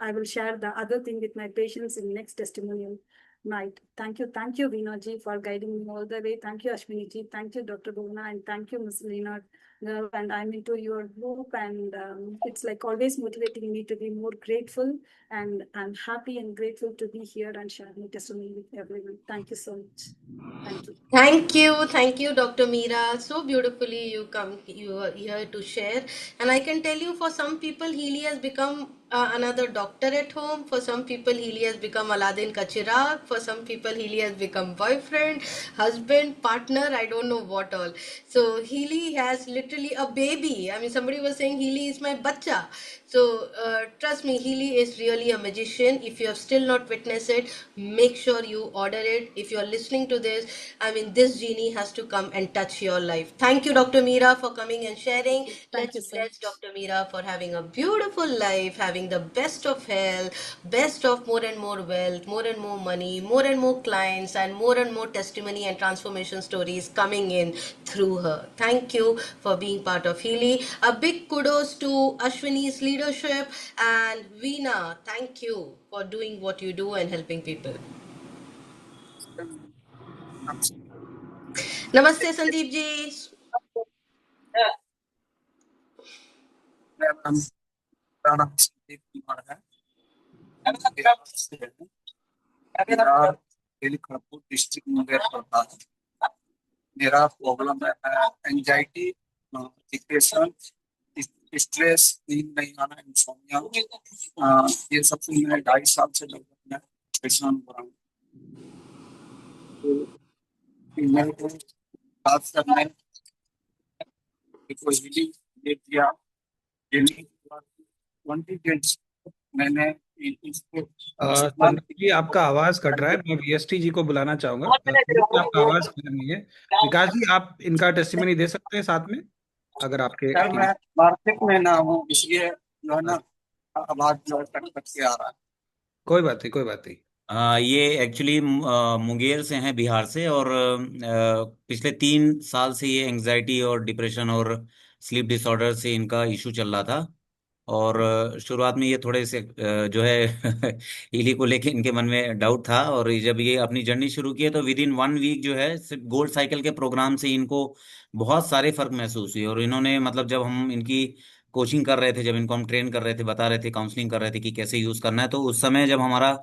I will share the other thing with my patients in next testimonial night. Thank you, Veena ji, for guiding me all the way. Thank you, Ashwini ji. Thank you, Dr. Bhuvana, and thank you, Ms. Leonard. and I'm into your group, and it's like always motivating me to be more grateful. And I'm happy and grateful to be here and share my testimony with everyone. Thank you so much. Thank you. Thank you, Dr. Meera. So beautifully you are here to share. And I can tell you, for some people, Healy has become another doctor at home. For some people, Healy has become Aladdin ka chirag. For some people, Healy has become boyfriend, husband, partner. I don't know what all. So Healy has literally a baby. I mean, somebody was saying Healy is my bacha. So trust me, Healy is really a magician. If you have still not witnessed it, make sure you order it. If you are listening to this, I mean, this genie has to come and touch your life. Thank you, Dr. Meera, for coming and sharing. Thank you Let's so bless much. Dr. Meera for having a beautiful life, having the best of health, best of more and more wealth, more and more money, more and more clients, and more testimony and transformation stories coming in through her. Thank you for being part of Healy. A big kudos to Ashwini's leadership, and Veena, thank you for doing what you do and helping people. Namaste, Sandeep ji. मेरा नाम संदीप कुमार है। Bihar Delhi Kharagpur district Munger पड़ता है। मेरा problem है anxiety, depression, stress, नींद नहीं आना, इंसोम्निया, ये सब मैं 2.5 साल से लगभग मैं परेशान हो रहा हूँ। मेरे को बात करने कोई हिली दे दिया, 20 डेज मैंने इसको संदीप जी, आपका आवाज कट रहा है। मैं वीएसटी जी को बुलाना चाहूंगा। आपका आवाज क्लियर नहीं है। विकास जी, आप इनका टेस्टिमनी दे सकते हैं साथ में, अगर आपके सर मैं मार्केट में ना हूँ, इसलिए जो है ना आवाज जो है कट के आ रहा है। कोई बात नहीं, कोई बात नहीं। ये एक्चुअली मुंगेर से हैं, बिहार से, और पिछले 3 साल से ये एंजाइटी और डिप्रेशन और स्लीप डिसऑर्डर से इनका इशू चल रहा था। और शुरुआत में ये थोड़े से जो है हीली को लेके इनके मन में डाउट था, और जब ये अपनी जर्नी शुरू की है तो विद इन 1 वीक जो है सिर्फ गोल्ड साइकिल के प्रोग्राम से इनको बहुत सारे फर्क महसूस हुए। और इन्होंने मतलब जब हम इनकी कोचिंग कर रहे थे, जब इनको हम ट्रेन कर रहे थे, बता रहे थे, काउंसलिंग कर रहे थे कि कैसे यूज करना है, तो उस समय जब हमारा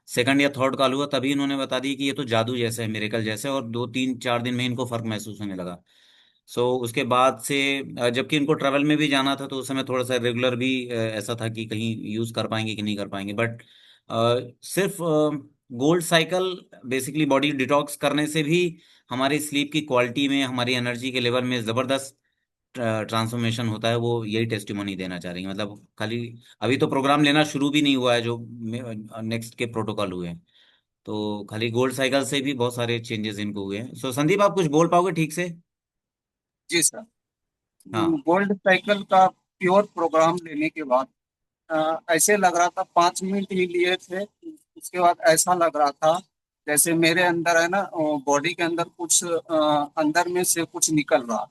2nd या 3rd कॉल हुआ तभी इन्होंने बता दी कि ये तो जादू जैसे है, मिरेकल जैसे है, और 2-3-4 दिन में इनको फर्क महसूस होने लगा। उसके बाद से जबकि इनको ट्रैवल में भी जाना था तो उस समय थोड़ा सा रेगुलर भी ऐसा था कि कहीं यूज कर पाएंगे कि नहीं कर पाएंगे। बट सिर्फ gold cycle basically body detox करने से भी हमारी स्लीप की क्वालिटी में, हमारी एनर्जी के लेवल में जबरदस्त ट्रांसफॉर्मेशन होता है। वो यही टेस्टिमोनी देना चाह रही है। मतलब खाली अभी तो प्रोग्राम लेना शुरू भी नहीं हुआ है, जो नेक्स्ट के प्रोटोकॉल हुए हैं, तो खाली गोल्ड साइकिल से भी बहुत सारे चेंजेस इनको हुए हैं। संदीप, आप कुछ बोल पाओगे ठीक से? जी सर। हाँ। गोल्ड साइकिल का प्योर प्रोग्राम लेने के बाद ऐसे लग रहा था, 5 मिनट ही लिए थे, उसके बाद ऐसा लग रहा था जैसे मेरे अंदर है ना, बॉडी के अंदर कुछ अंदर में से कुछ निकल रहा।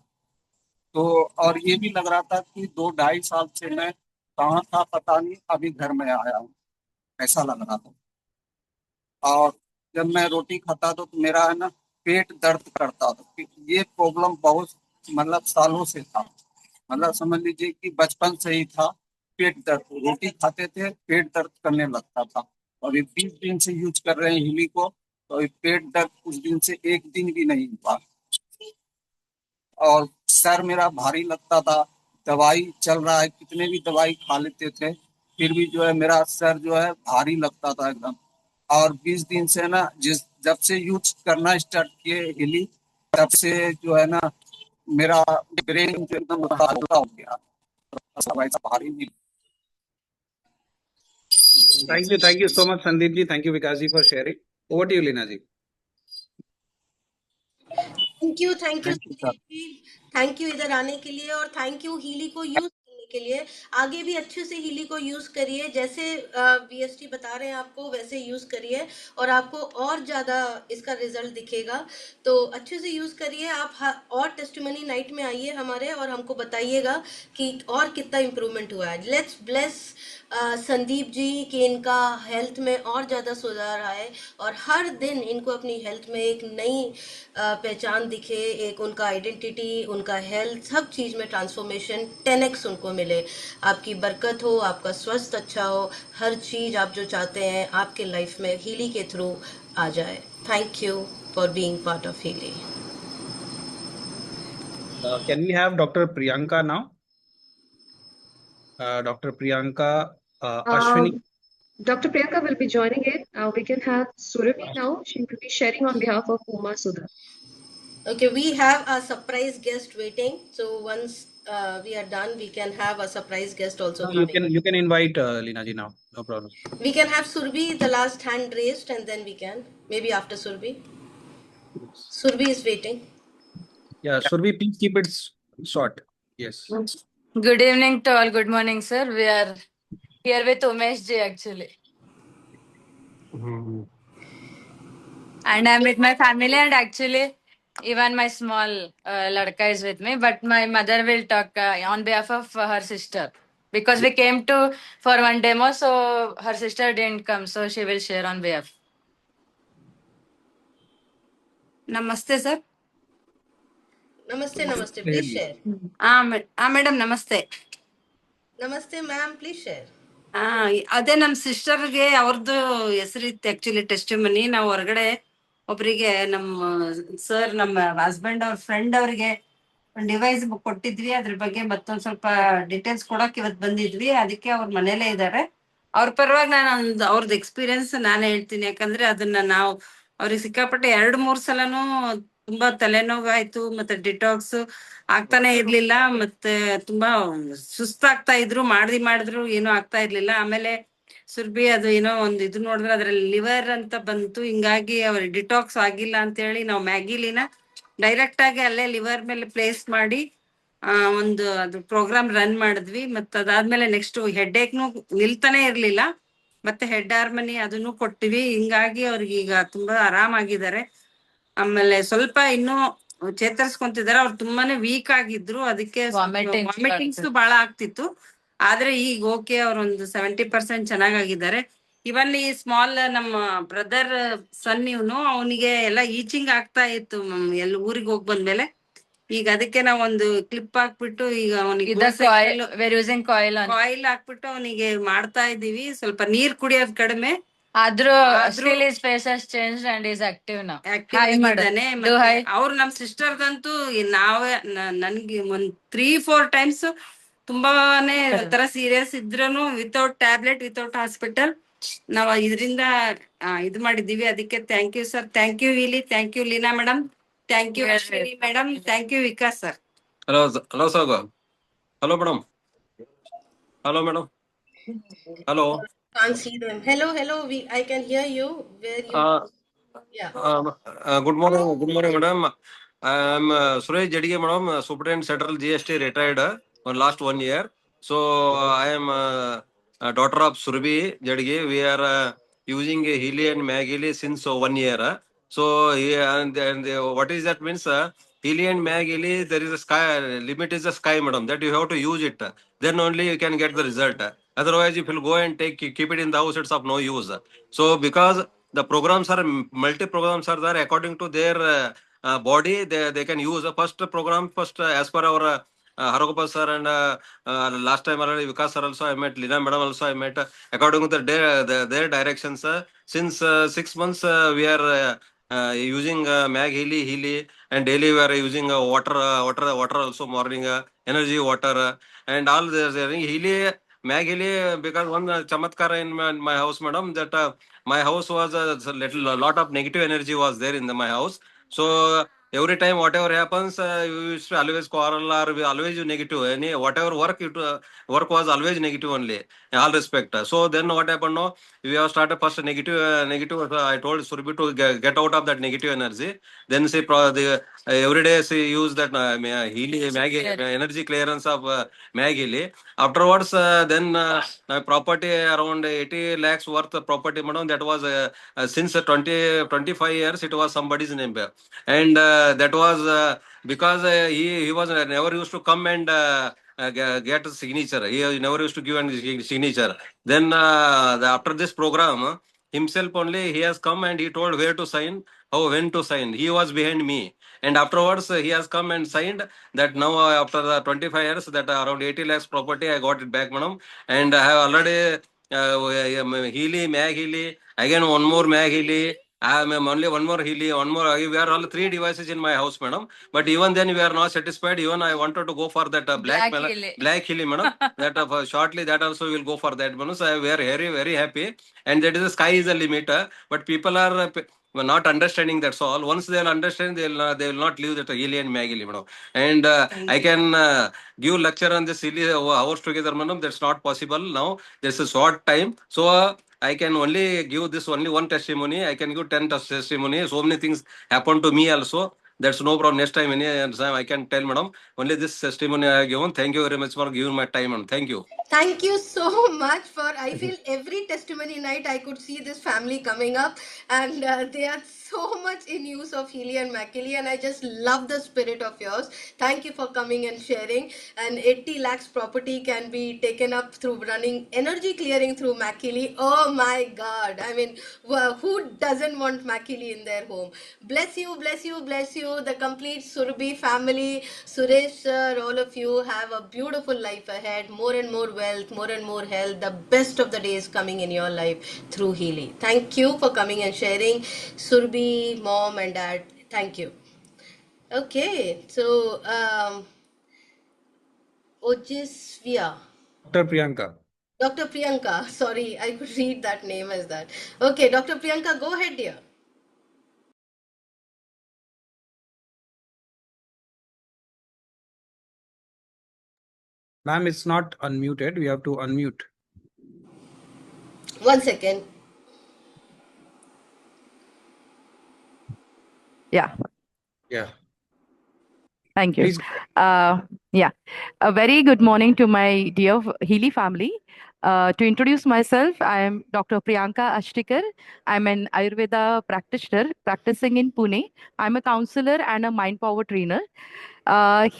तो और ये भी लग रहा था कि 2-2.5 साल से मैं कहाँ था पता नहीं, अभी घर में आया हूँ, ऐसा लग रहा था। और जब मैं रोटी खाता तो मेरा है ना पेट दर्द करता था। ये प्रॉब्लम बहुत मतलब सालों से था, मतलब समझ लीजिए कि बचपन से ही था। पेट दर्द, रोटी खाते थे पेट दर्द करने लगता था। और ये 20 दिन से यूज कर रहे हैं हिली को, तो ये पेट दर्द कुछ दिन से 1 दिन भी नहीं हुआ। और सर मेरा भारी लगता था, दवाई चल रहा है, कितने भी दवाई खा लेते थे, फिर भी जो है मेरा सर जो है भारी लगता था एकदम। और 20 दिन से ना जब से यूज करना स्टार्ट किए हिली, तब से जो है ना मेरा ब्रेन एकदम हल्का हो गया, भारी नहीं। Thank you so much Sandeep ji. Thank you Vikas ji for sharing. Over to you Leena ji. Thank you Sandeep ji, thank you इधर आने के लिए, और थैंक यू हीली को यूज करने के लिए। आगे भी अच्छे से हीली को यूज करिए, जैसे वीएसटी बता रहे हैं आपको वैसे यूज करिए, और आपको और ज्यादा इसका रिजल्ट दिखेगा। तो अच्छे से यूज करिए आप, और टेस्टिमनी नाइट में आइए हमारे, और हमको बताइएगा कि और कितना इम्प्रूवमेंट हुआ है। लेट्स ब्लेस संदीप जी कि इनका हेल्थ में और ज़्यादा सुधार आए और हर दिन इनको अपनी हेल्थ में एक नई पहचान दिखे, एक उनका आइडेंटिटी, उनका हेल्थ, सब चीज़ में ट्रांसफॉर्मेशन 10x उनको मिले। आपकी बरकत हो, आपका स्वास्थ्य अच्छा हो, हर चीज़ आप जो चाहते हैं आपके लाइफ में हीली के थ्रू आ जाए। Thank you for being part of Healy. Can we have Dr. Priyanka now? Dr. Priyanka Ashwini. Dr. Priyanka will be joining in. We can have Surabhi now. She will be sharing on behalf of Uma Sudha. Okay, we have a surprise guest waiting. So once we are done, we can have a surprise guest also You coming. can invite Leena ji now. No problem. We can have Surbi, the last hand raised, and then we can maybe after Surbi. Surbi is waiting. Yeah, Surabhi, please keep it short. Yes. Good evening to all. Good morning, sir. We are here with Umesh ji actually. And I'm with my family, and actually even my small ladka is with me, but my mother will talk on behalf of her sister, because we came to for one demo, so her sister didn't come, so she will share on behalf. Namaste, sir. Namaste, namaste. Please share. Madam, namaste. Namaste, ma'am. Please share. ಅದೇ ನಮ್ಮ ಸಿಸ್ಟರ್ಗೆ ಅವ್ರದ್ದು ಹೆಸರಿತ್ತು actually test ಮನಿ. ನಾವು ಹೊರಗಡೆ ಒಬ್ರಿಗೆ ನಮ್ಮ sir ನಮ್ಮ husband ಅವ್ರ friend ಅವ್ರಿಗೆ ಒಂದು ಡಿವೈಸ್ ಕೊಟ್ಟಿದ್ವಿ. ಅದ್ರ ಬಗ್ಗೆ ಮತ್ತೊಂದ್ ಸ್ವಲ್ಪ ಡೀಟೇಲ್ಸ್ ಕೊಡಕ್ ಇವತ್ತು ಬಂದಿದ್ವಿ. ಅದಕ್ಕೆ ಅವ್ರ ಮನೇಲೇ ಇದ್ದಾರೆ. ಅವ್ರ ಪರವಾಗಿ ನಾನು ಅವ್ರದ್ದು ಎಕ್ಸ್ಪೀರಿಯನ್ಸ್ ನಾನು ಹೇಳ್ತೀನಿ. ಯಾಕಂದ್ರೆ ಅದನ್ನ ನಾವು ಅವ್ರಿಗೆ ಸಿಕ್ಕಾಪಟ್ಟೆ 2-3 ಸಲನೂ ತುಂಬಾ ತಲೆನೋವು ಆಯ್ತು, ಮತ್ತೆ ಡಿಟಾಕ್ಸ್ ಆಗ್ತಾನೆ ಇರ್ಲಿಲ್ಲ, ಮತ್ತೆ ತುಂಬಾ ಸುಸ್ತಾಗ್ತಾ ಇದ್ರು. ಮಾಡಿದ್ರು ಏನೂ ಆಗ್ತಾ ಇರ್ಲಿಲ್ಲ. ಆಮೇಲೆ ಸುರ್ಬಿ ಅದು ಏನೋ ಒಂದು ಇದು ನೋಡಿದ್ರೆ ಅದ್ರಲ್ಲಿ ಲಿವರ್ ಅಂತ ಬಂತು. ಹಿಂಗಾಗಿ ಅವ್ರ ಡಿಟಾಕ್ಸ್ ಆಗಿಲ್ಲ ಅಂತ ಹೇಳಿ ನಾವು ಮ್ಯಾಗಿಲಿನ ಡೈರೆಕ್ಟ್ ಆಗಿ ಅಲ್ಲೇ ಲಿವರ್ ಮೇಲೆ ಪ್ಲೇಸ್ ಮಾಡಿ ಒಂದು ಅದು ಪ್ರೋಗ್ರಾಮ್ ರನ್ ಮಾಡಿದ್ವಿ. ಮತ್ತೆ ಅದಾದ್ಮೇಲೆ ನೆಕ್ಸ್ಟ್ ಹೆಡ್ ಏಕ್ನು ನಿಲ್ತಾನೆ ಇರ್ಲಿಲ್ಲ, ಮತ್ತೆ ಹೆಡ್ ಹಾರ್ಮನಿ ಅದನ್ನು ಕೊಟ್ಟಿವಿ. ಹಿಂಗಾಗಿ ಅವ್ರಿಗೆ ಈಗ ತುಂಬಾ ಆರಾಮಾಗಿದ್ದಾರೆ. ಆಮೇಲೆ ಸ್ವಲ್ಪ ಇನ್ನೂ ಚೇತರಿಸ್ಕೊಂತಿದಾರೆ. ಅವ್ರು ತುಂಬಾನೇ ವೀಕ್ ಆಗಿದ್ರು, ಅದಕ್ಕೆ ವಾಮಿಟಿಂಗ್ಸ್ ಬಹಳ ಆಗ್ತಿತ್ತು. ಆದ್ರೆ ಈಗ ಓಕೆ, ಅವ್ರೊಂದು 70% ಚೆನ್ನಾಗಿದ್ದಾರೆ. ಇವನ್ ಈ ಸ್ಮಾಲ್ ನಮ್ಮ ಬ್ರದರ್ ಸನ್ ಇವನು, ಅವನಿಗೆ ಎಲ್ಲ ಈಚಿಂಗ್ ಆಗ್ತಾ ಇತ್ತು ಎಲ್ಲ ಊರಿಗೆ ಹೋಗಿ ಬಂದ್ಮೇಲೆ. ಈಗ ಅದಕ್ಕೆ ನಾವ್ ಒಂದು ಕ್ಲಿಪ್ ಹಾಕ್ಬಿಟ್ಟು ಈಗ ಅವನಿಗೆ ಕಾಯಿಲ್ ಹಾಕ್ಬಿಟ್ಟು ಅವನಿಗೆ ಮಾಡ್ತಾ ಇದೀವಿ. ಸ್ವಲ್ಪ ನೀರ್ ಕುಡಿಯೋದ್ ಕಡಿಮೆ ಆದ್ರೂ still his face has changed and is active now. ಆಗಿದ್ದಾನೆ. ಅವ್ರು ನಮ್ ಸಿಸ್ಟರ್ದಂತೂ ನಾವೇ ನನ್ಗೆ ಒಂದ್ 3-4 ಟೈಮ್ಸ್ ತುಂಬಾನೇ ಒಂಥರ ಸೀರಿಯಸ್ ಇದ್ರೂನು ವಿತೌಟ್ ಟ್ಯಾಬ್ಲೆಟ್ ವಿತೌಟ್ ಹಾಸ್ಪಿಟಲ್ ನಾವ್ ಇದರಿಂದ ಇದು ಮಾಡಿದೀವಿ. ಅದಕ್ಕೆ thank you sir. Thank you ವಿಲಿ. Thank you Leena madam. Thank you Ashwini madam. Thank you Vikas sir. Hello, sir. Hello, madam. Hello, madam. Hello. Can't see them. Hello. I can hear you. Where you? Yeah. Good morning, madam. I'm Suresh Jadige, madam, Superintendent Central GST, retired on last 1 year. So I am daughter of Surabhi Jadige. We are using Healy and Mag-Healy since 1 year. So and what is that means? Healy and Mag-Healy, there is a sky limit is the sky, madam. That you have to use it. Then only you can get the result. Otherwise, if you go and keep it in the house, it's of no use. So because the programs are multi-programs are there according to their body, they can use the first program as per our Haragopal sir and last time already Vikas sir also I met, Lina madam also I met. According to their directions, since 6 months we are using Mag-Healy, and daily we are using water also, morning energy water and all this Healy, Mag-Healy. Because one chamatkara in my house, madam, that my house was a lot of negative energy was there in my house. So every time whatever happens, we used to always quarrel or we always negative. Any whatever work was always negative only in all respect. So then what happened now? We have started first negative. I told Surabhi to get out of that negative energy. Then say every day she use that Healy energy clearance of Mag-Healy. Afterwards, then property around 80 lakhs worth of property, madam. That was since 25 years it was somebody's name, and that was because he was never used to come and get a signature. He never used to give any signature. Then after this program, himself only he has come and he told where to sign, how when to sign. He was behind me, and afterwards he has come and signed that now after the 25 years that around 80 lakhs property I got it back, madam, and I have already Healy, Mag Healy, again one more Mag Healy. I am only one more Healy, one more. We are all 3 devices in my house, madam. But even then we are not satisfied. Even I wanted to go for that Black Healy. black Healy, madam. That shortly that also will go for that, madam. So we are very happy, and that is the sky is the limit. But people are not understanding. That's all. Once they will understand, they will not leave that Healy and Mag Healy, madam. And I can give lecture on this Healy hours together, madam. That's not possible now. There's a short time, so. I can only give this only one testimony. I can give 10 testimony. So many things happen to me also. That's no problem. Next time, any time I can tell, madam. Only this testimony I have given. Thank you very much for giving my time, madam. Thank you. Thank you so much for, I feel every testimony night I could see this family coming up, and they are so much in use of Healy and Makili, and I just love the spirit of yours. Thank you for coming and sharing. And 80 lakhs property can be taken up through running energy clearing through Makili. Oh my God. I mean, who doesn't want Makili in their home? Bless you, bless you, bless you. The complete Surbi family, Suresh sir, all of you have a beautiful life ahead. More and more wealth, more and more health. The best of the days coming in your life through Healy. Thank you for coming and sharing. Surbi, mom and dad, thank you. Okay, so Ojisvia. Dr. Priyanka. Dr. Priyanka, sorry, I could read that name as that. Okay, Dr. Priyanka, go ahead, dear. Ma'am, it's not unmuted. We have to unmute. 1 second. Yeah. Yeah. Thank you. Please. Yeah. A very good morning to my dear Healy family. To introduce myself, I am Dr. Priyanka Ashtikar. I'm an Ayurveda practitioner practicing in Pune. I'm a counselor and a mind power trainer. I'm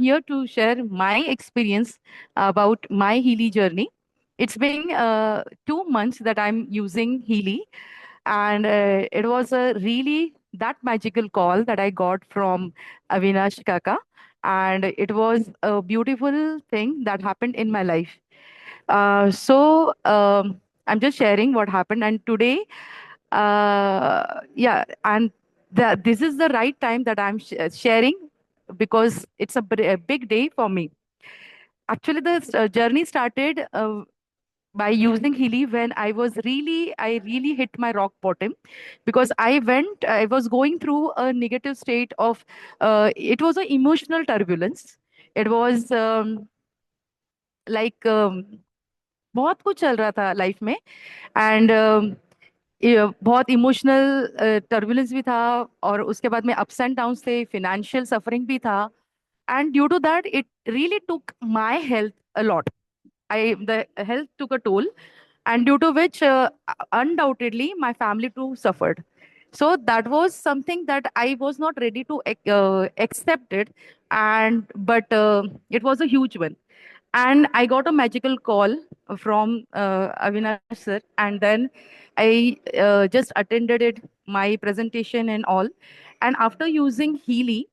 here to share my experience about my Healy journey. It's been 2 months that I'm using Healy, and it was a really that magical call that I got from Avinash Kaka, and it was a beautiful thing that happened in my life. I'm just sharing what happened, and today, this is the right time that I'm sharing because it's a big day for me. Actually, the journey started by using Healy when I really hit my rock bottom, because I was going through a negative state of, it was an emotional turbulence. It was बहुत कुछ चल रहा था life में, and बहुत emotional turbulence भी था, और उसके बाद में अप्स एंड डाउन्स थे, फिनेंशियल सफरिंग भी था, and due to that it really took my health a lot. The health took a toll, and due to which undoubtedly my family too suffered. So that was something that I was not ready to accept it, but it was a huge one. And I got a magical call from Avinash sir, and then I just attended it, my presentation and all. And after using Healy,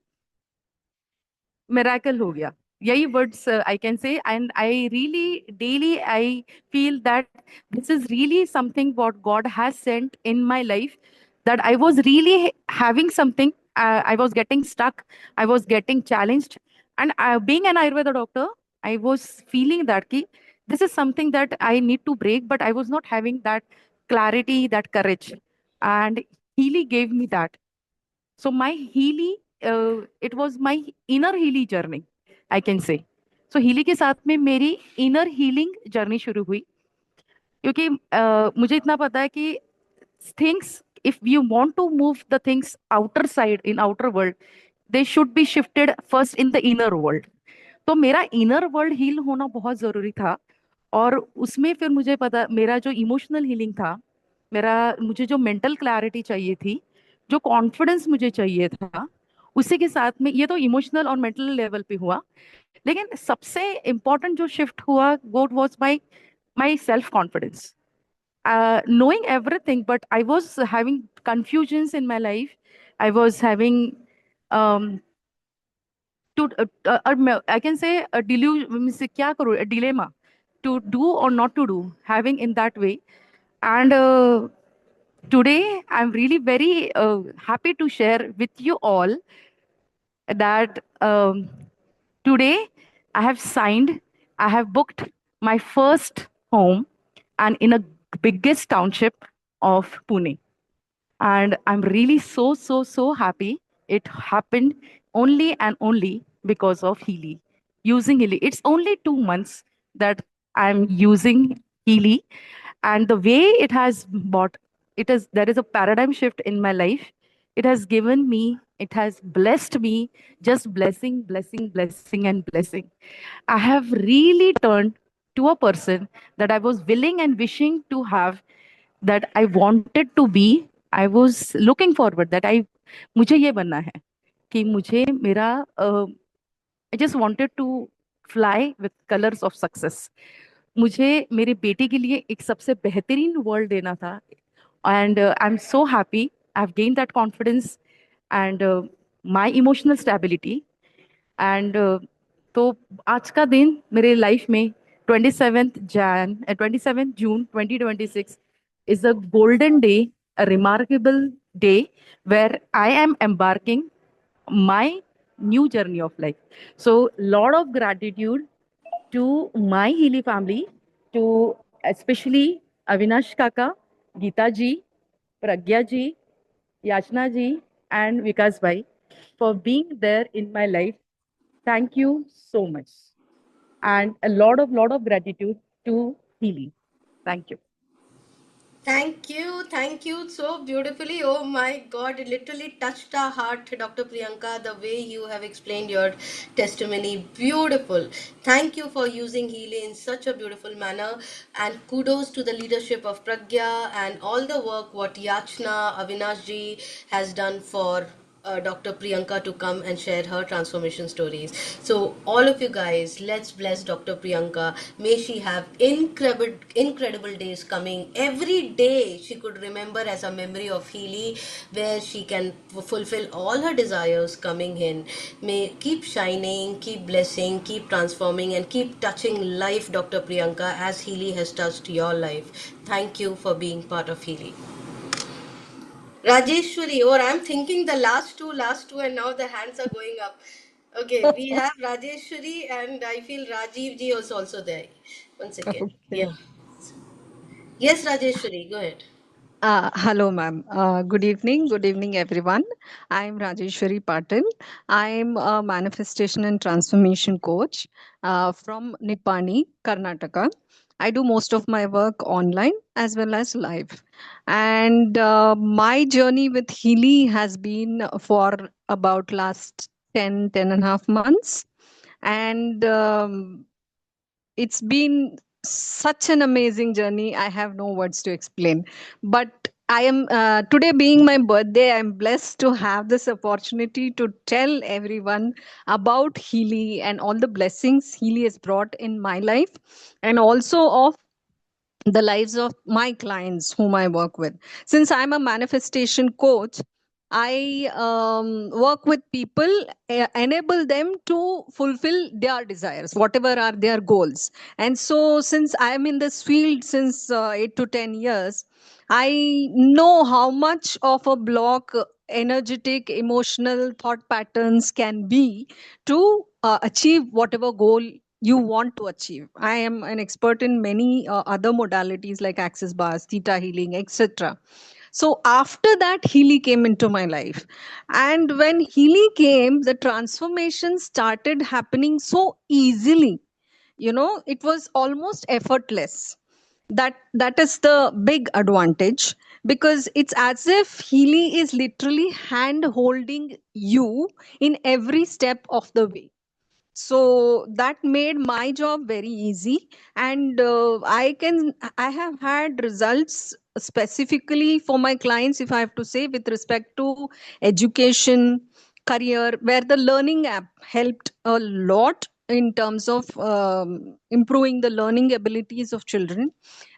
miracle ho gaya. Yahi words I can say, and I really daily I feel that this is really something what God has sent in my life, that I was really having something, I was getting stuck, I was getting challenged, and being an Ayurveda doctor, I was feeling that ki, this is something that I need to break, but I was not having that clarity, that courage, and Healy gave me that. So my Healy, it was my inner Healy journey, I can say. So Healy के साथ में मेरी inner healing journey शुरू हुई, क्योंकि मुझे इतना पता है कि things, if you want to move the things outer side in outer world, they should be shifted first in the inner world. तो मेरा inner world heal होना बहुत जरूरी था, और उसमें फिर मुझे पता, मेरा जो emotional healing था, मुझे जो mental clarity चाहिए थी, जो कॉन्फिडेंस मुझे चाहिए था, उसी के साथ में ये तो इमोशनल और मेंटल लेवल पे हुआ, लेकिन सबसे इम्पोर्टेंट जो शिफ्ट हुआ वो was my self confidence. Knowing everything, but I was having confusions in my life. I was having um, I can say a delusion, means क्या करूँ, a dilemma to do or not to do, having in that way. And today I'm really very happy to share with you all that today I have signed, I have booked my first home and in a biggest township of Pune. And I'm really so happy. It happened only and only because of Healy. Using Healy. It's only 2 months that I'm using Healy. And the way it has bought, there is a paradigm shift in my life. It has given me, it has blessed me, just blessing, and blessing. I have really turned to a person that I was willing and wishing to have, that I wanted to be. I was looking forward that मुझे ये बनना है कि मुझे मेरा I just wanted to fly with colors of success. मुझे मेरे बेटे के लिए एक सबसे बेहतरीन वर्ल्ड देना था. And I'm so happy I've gained that confidence and my emotional stability. And तो आज का दिन मेरे लाइफ में 27th June 2026 is a golden day, a remarkable day where I am embarking my new journey of life. So lot of gratitude to my Healy family, to especially Avinash Kaka, Geeta ji, Pragya ji, Yachna ji, and Vikas bhai for being there in my life. Thank you so much. And a lot of gratitude to Healy. Thank you. Thank you so beautifully. Oh my God, it literally touched our heart, Dr. Priyanka, the way you have explained your testimony. Beautiful. Thank you for using Healy in such a beautiful manner. And kudos to the leadership of Pragya and all the work what Yachna, Avinash ji has done for Dr. Priyanka to come and share her transformation stories. So all of you guys, let's bless Dr. Priyanka. May she have incredible days coming. Every day she could remember as a memory of Healy, where she can fulfill all her desires coming in. May keep shining, keep blessing, keep transforming, and keep touching life, Dr. Priyanka, as Healy has touched your life. Thank you for being part of Healy. Rajeshwari, or I'm thinking the last two, and now the hands are going up. Okay, we have Rajeshwari, and I feel Rajiv ji is also there. One second. Okay. Yeah. Yes, Rajeshwari, go ahead. Hello, ma'am. Good evening, everyone. I'm Rajeshwari Patil. I'm a manifestation and transformation coach from Nipani, Karnataka. I do most of my work online as well as live. And my journey with Healy has been for about last 10 and a half months. And it's been such an amazing journey. I have no words to explain. But I am today being my birthday, I'm blessed to have this opportunity to tell everyone about Healy and all the blessings Healy has brought in my life, and also of the lives of my clients whom I work with. Since I'm a manifestation coach, I work with people, enable them to fulfill their desires, whatever are their goals. And so, since I'm in this field since 8 to 10 years, I know how much of a block energetic, emotional thought patterns can be to achieve whatever goal you want to achieve. I am an expert in many other modalities like access bars, theta healing, etc. So after that, Healy came into my life. And when Healy came, the transformation started happening so easily. You know, it was almost effortless. That is the big advantage, because it's as if Healy is literally hand holding you in every step of the way. So that made my job very easy. And I have had results specifically for my clients, if I have to say, with respect to education, career, where the learning app helped a lot in terms of improving the learning abilities of children.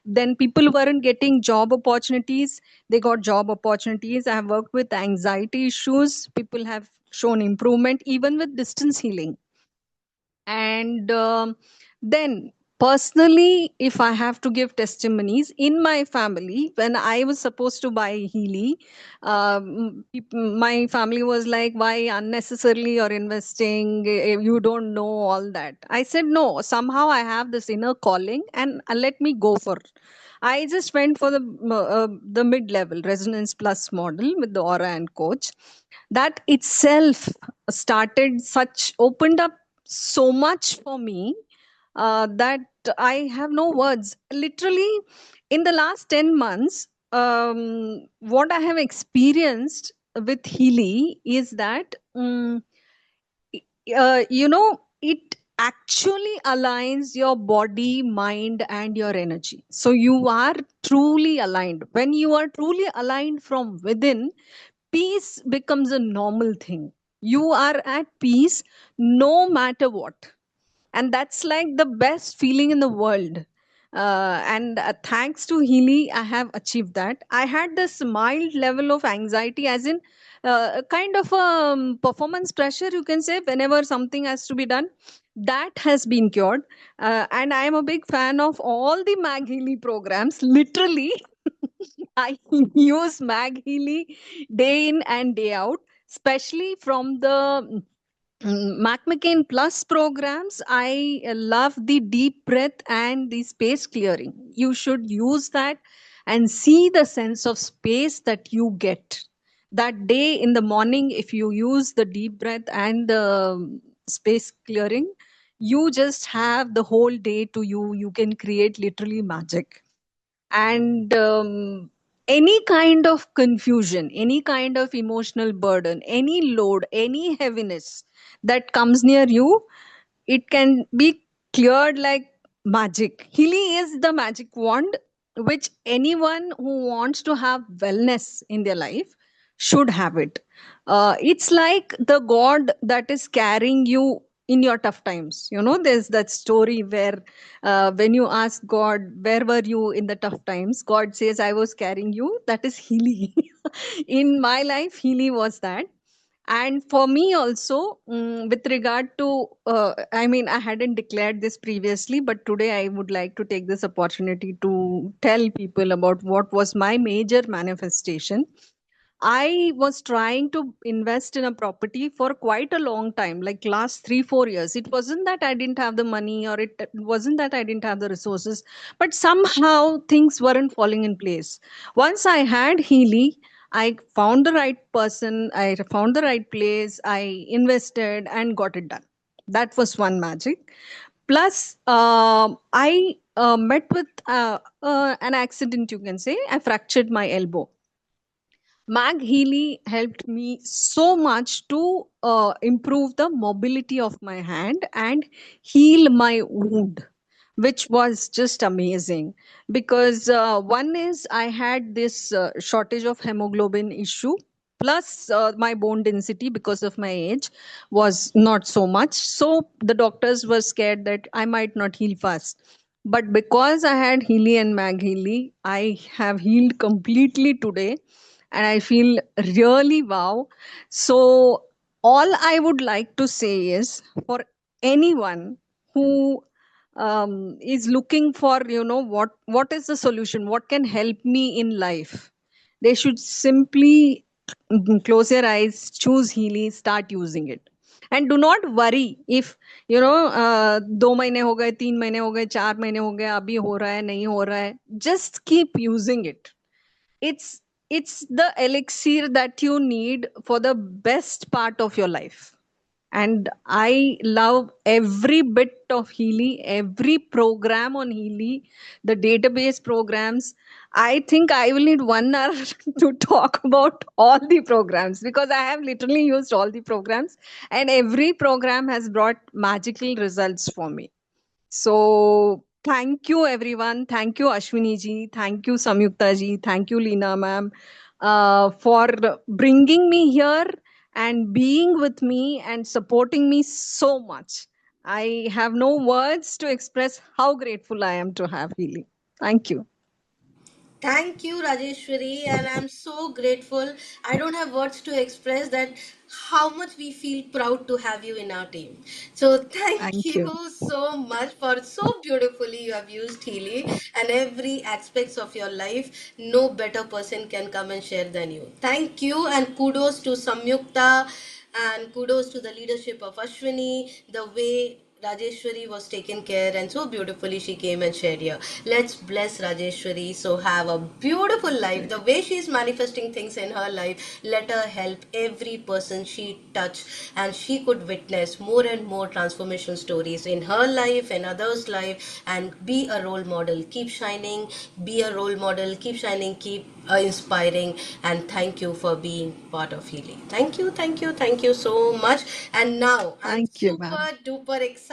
Then people weren't getting job opportunities, they got job opportunities. I have worked with anxiety issues, people have shown improvement even with distance healing. And then personally, if I have to give testimonies in my family, when I was supposed to buy Healy, my family was like, why unnecessarily you're investing? You don't know all that. I said, no, somehow I have this inner calling and let me go for it. I just went for the mid-level Resonance Plus model with the Aura and Coach. That itself opened up so much for me that I have no words. Literally, in the last 10 months, what I have experienced with Healy is that, it actually aligns your body, mind, and your energy. So you are truly aligned. When you are truly aligned from within, peace becomes a normal thing. You are at peace no matter what. And that's like the best feeling in the world. And thanks to Healy, I have achieved that. I had this mild level of anxiety, as in kind of performance pressure, you can say, whenever something has to be done. That has been cured. And I am a big fan of all the Mag Healy programs. Literally, I use Mag Healy day in and day out, especially from the Mac McCain Plus programs. I love the deep breath and the space clearing. You should use that and see the sense of space that you get. That day in the morning, if you use the deep breath and the space clearing, you just have the whole day to you. You can create literally magic. And any kind of confusion, any kind of emotional burden, any load, any heaviness that comes near you, it can be cleared like magic. Healy is the magic wand which anyone who wants to have wellness in their life should have it. It's like the God that is carrying you in your tough times. There's that story where when you ask God, where were you in the tough times? God says, I was carrying you. That is Healy. In my life, Healy was that. And for me also, with regard to, I hadn't declared this previously, but today I would like to take this opportunity to tell people about what was my major manifestation. I was trying to invest in a property for quite a long time, like last 3-4 years. It wasn't that I didn't have the money, or it wasn't that I didn't have the resources, but somehow things weren't falling in place. Once I had Healy, I found the right person, I found the right place, I invested and got it done. That was one magic. Plus, I met with an accident, you can say. I fractured my elbow. Mag Healy helped me so much to improve the mobility of my hand and heal my wound, which was just amazing. Because one is I had this shortage of hemoglobin issue, plus my bone density because of my age was not so much. So the doctors were scared that I might not heal fast. But because I had Healy and Mag Healy, I have healed completely today. And I feel really wow. So all I would like to say is, for anyone who is looking for, what is the solution, what can help me in life, they should simply close your eyes, choose Healy, start using it. And do not worry if 2 महीने हो गए, 3 महीने हो गए, 4 महीने हो गए, अभी हो रहा है, नहीं हो रहा है. Just keep using it. It's the elixir that you need for the best part of your life. And I love every bit of Healy, every program on Healy, the database programs. I think I will need 1 hour to talk about all the programs, because I have literally used all the programs, and every program has brought magical results for me. So thank you, everyone. Thank you, Ashwini ji. Thank you, Samyukta ji. Thank you, Leena ma'am, for bringing me here and being with me and supporting me so much. I have no words to express how grateful I am to have Healy. Thank you. Thank you, Rajeshwari, and I'm so grateful. I don't have words to express that how much we feel proud to have you in our team. So thank Thank you you. so much for so beautifully you have used Healy and every aspects of your life. No better person can come and share than you. Thank you and kudos to Samyukta and kudos to the leadership of Ashwini, the way Rajeshwari was taken care and so beautifully she came and shared here. Let's bless Rajeshwari. So have a beautiful life. The way she is manifesting things in her life, let her help every person she touch and she could witness more and more transformation stories in her life and others' life and be a role model. Keep shining, be a role model, keep shining, keep inspiring, and thank you for being part of Healy. Thank you so much. And now I'm Thank you, ma'am. super duper excited.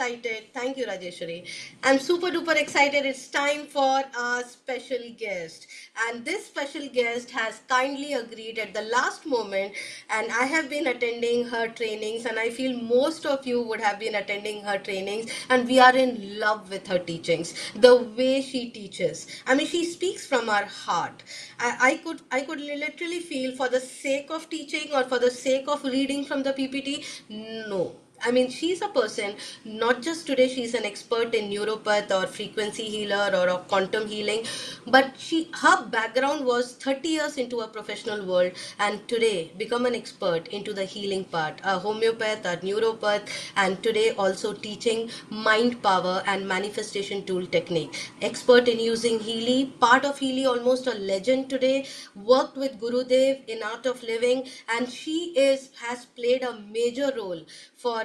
Thank you, Rajeshwari. I'm super duper excited. It's time for our special guest. And this special guest has kindly agreed at the last moment. And I have been attending her trainings, and I feel most of you would have been attending her trainings. And we are in love with her teachings. The way she teaches. I mean, she speaks from her heart. I could literally feel for the sake of teaching or for the sake of reading from the PPT. No. I mean, she's a person, not just today, she's an expert in neuropath or frequency healer or quantum healing, but her background was 30 years into a professional world and today become an expert into the healing part, a homeopath, a neuropath, and today also teaching mind power and manifestation tool technique. Expert in using Healy, part of Healy, almost a legend today, worked with Gurudev in Art of Living, and she has played a major role for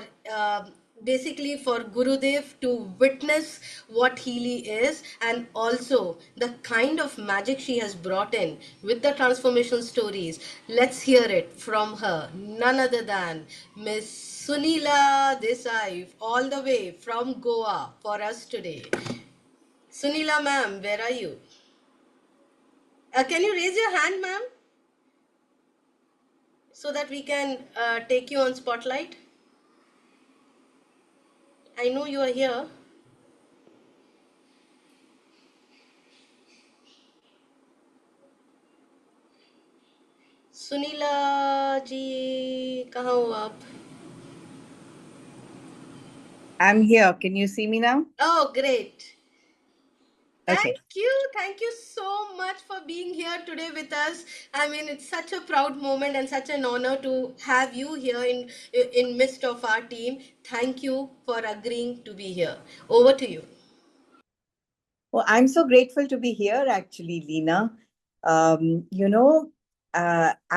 basically for Gurudev to witness what Healy is and also the kind of magic she has brought in with the transformation stories. Let's hear it from her, none other than Miss Sunila Desai, all the way from Goa for us today. Sunila ma'am, where are you? Can you raise your hand, ma'am, so that we can take you on spotlight? I know you are here. Sunila जी कहाँ हो आप? I'm here. Can you see me now? Oh, great. Okay. Thank you so much for being here today with us. I mean, it's such a proud moment and such an honor to have you here in midst of our team. Thank you for agreeing to be here. Over to you. Well, I'm so grateful to be here, actually, Leena. I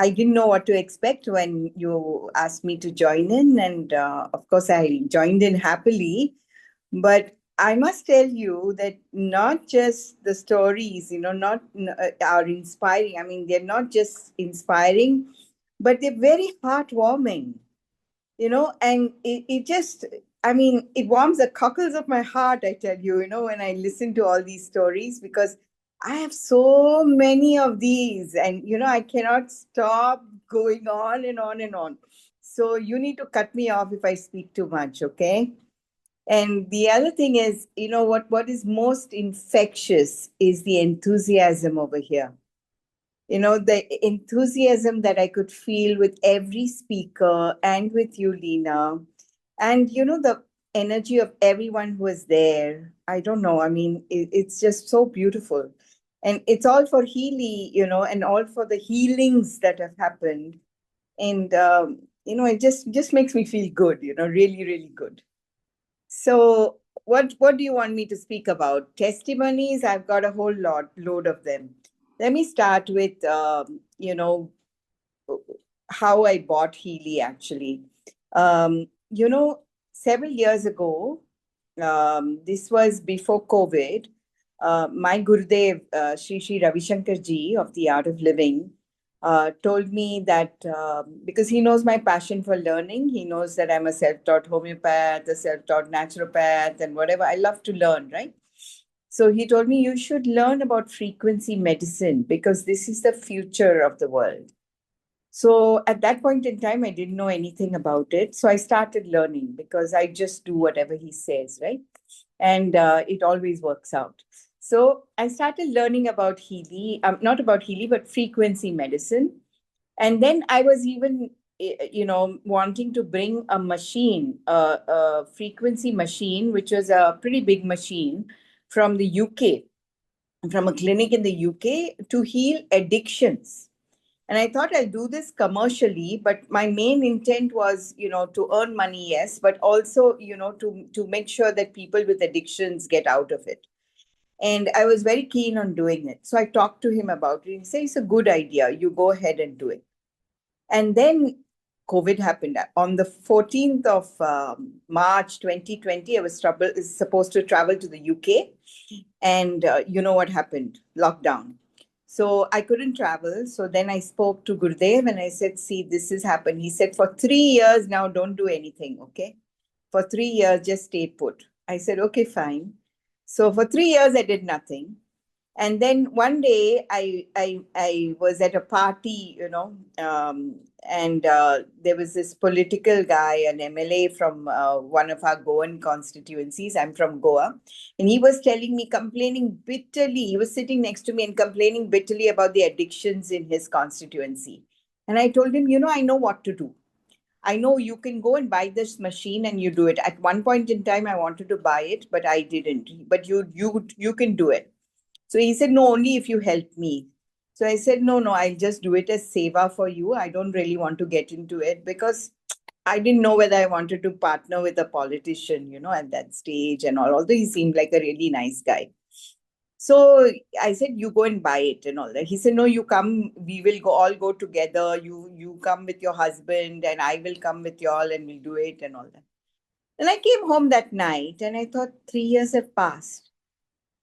didn't know what to expect when you asked me to join in, and of course, I joined in happily. But I must tell you that not just the stories, are inspiring. I mean, they're not just inspiring, but they're very heartwarming. And it just, I mean, it warms the cockles of my heart, I tell you, when I listen to all these stories, because I have so many of these, and, I cannot stop going on and on and on. So you need to cut me off if I speak too much, okay? And the other thing is, what is most infectious is the enthusiasm over here. The enthusiasm that I could feel with every speaker and with you, Leena, and, the energy of everyone who was there. I don't know. I mean, it's just so beautiful. And it's all for Healy, and all for the healings that have happened. And, it just makes me feel good, really, really good. So what do you want me to speak about? Testimonies? I've got a whole load of them. Let me start with, how I bought Healy, actually. Several years ago, this was before COVID, my Gurudev, Sri Ravi Shankar Ji of the Art of Living, told me that because he knows my passion for learning, he knows that I'm a self-taught homeopath, a self-taught naturopath, and whatever. I love to learn, right? So he told me, you should learn about frequency medicine because this is the future of the world. So at that point in time, I didn't know anything about it. So I started learning because I just do whatever he says, right? And it always works out. So I started learning about Healy, not about Healy, but frequency medicine. And then I was even, wanting to bring a machine, a frequency machine, which was a pretty big machine from the UK, from a clinic in the UK to heal addictions. And I thought I'll do this commercially, but my main intent was, to earn money, yes, but also, to make sure that people with addictions get out of it. And I was very keen on doing it. So I talked to him about it. He said, it's a good idea. You go ahead and do it. And then COVID happened. On the 14th of March 2020, I was supposed to travel to the UK. And you know what happened? Lockdown. So I couldn't travel. So then I spoke to Gurdev and I said, see, this has happened. He said, for 3 years now, don't do anything, okay? For 3 years, just stay put. I said, okay, fine. So for 3 years, I did nothing. And then one day I was at a party, and there was this political guy, an MLA from one of our Goan constituencies. I'm from Goa. And he was telling me, complaining bitterly. He was sitting next to me and complaining bitterly about the addictions in his constituency. And I told him, I know what to do. I know you can go and buy this machine and you do it. At one point in time, I wanted to buy it, but I didn't. But you can do it. So he said, no, only if you help me. So I said, no, I'll just do it as seva for you. I don't really want to get into it because I didn't know whether I wanted to partner with a politician, at that stage and all, although he seemed like a really nice guy. So I said, you go and buy it and all that. He said, no, you come, we will all go together. You come with your husband and I will come with you all and we'll do it and all that. And I came home that night and I thought 3 years have passed.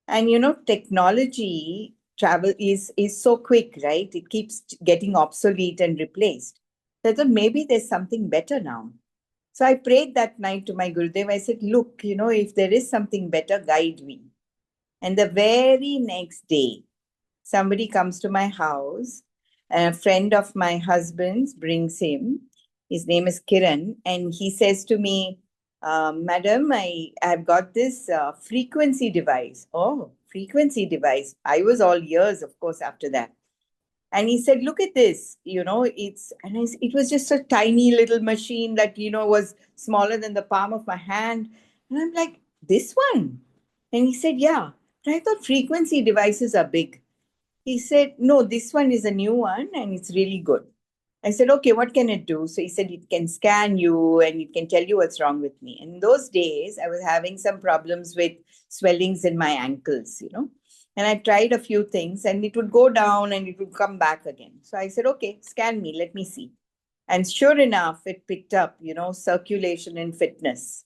And technology travel is so quick, right? It keeps getting obsolete and replaced. So I thought maybe there's something better now. So I prayed that night to my Gurudev. I said, look, if there is something better, guide me. And the very next day, somebody comes to my house. A friend of my husband's brings him. His name is Kiran. And he says to me, Madam, I've got this frequency device. Oh, frequency device. I was all ears, of course, after that. And he said, look at this, it was just a tiny little machine that, was smaller than the palm of my hand. And I'm like, this one? And he said, yeah. But I thought frequency devices are big. He said, no, this one is a new one and it's really good. I said, okay, what can it do? So he said, it can scan you and it can tell you what's wrong with me. And in those days, I was having some problems with swellings in my ankles, and I tried a few things and it would go down and it would come back again. So I said, okay, scan me, let me see. And sure enough, it picked up, circulation and fitness.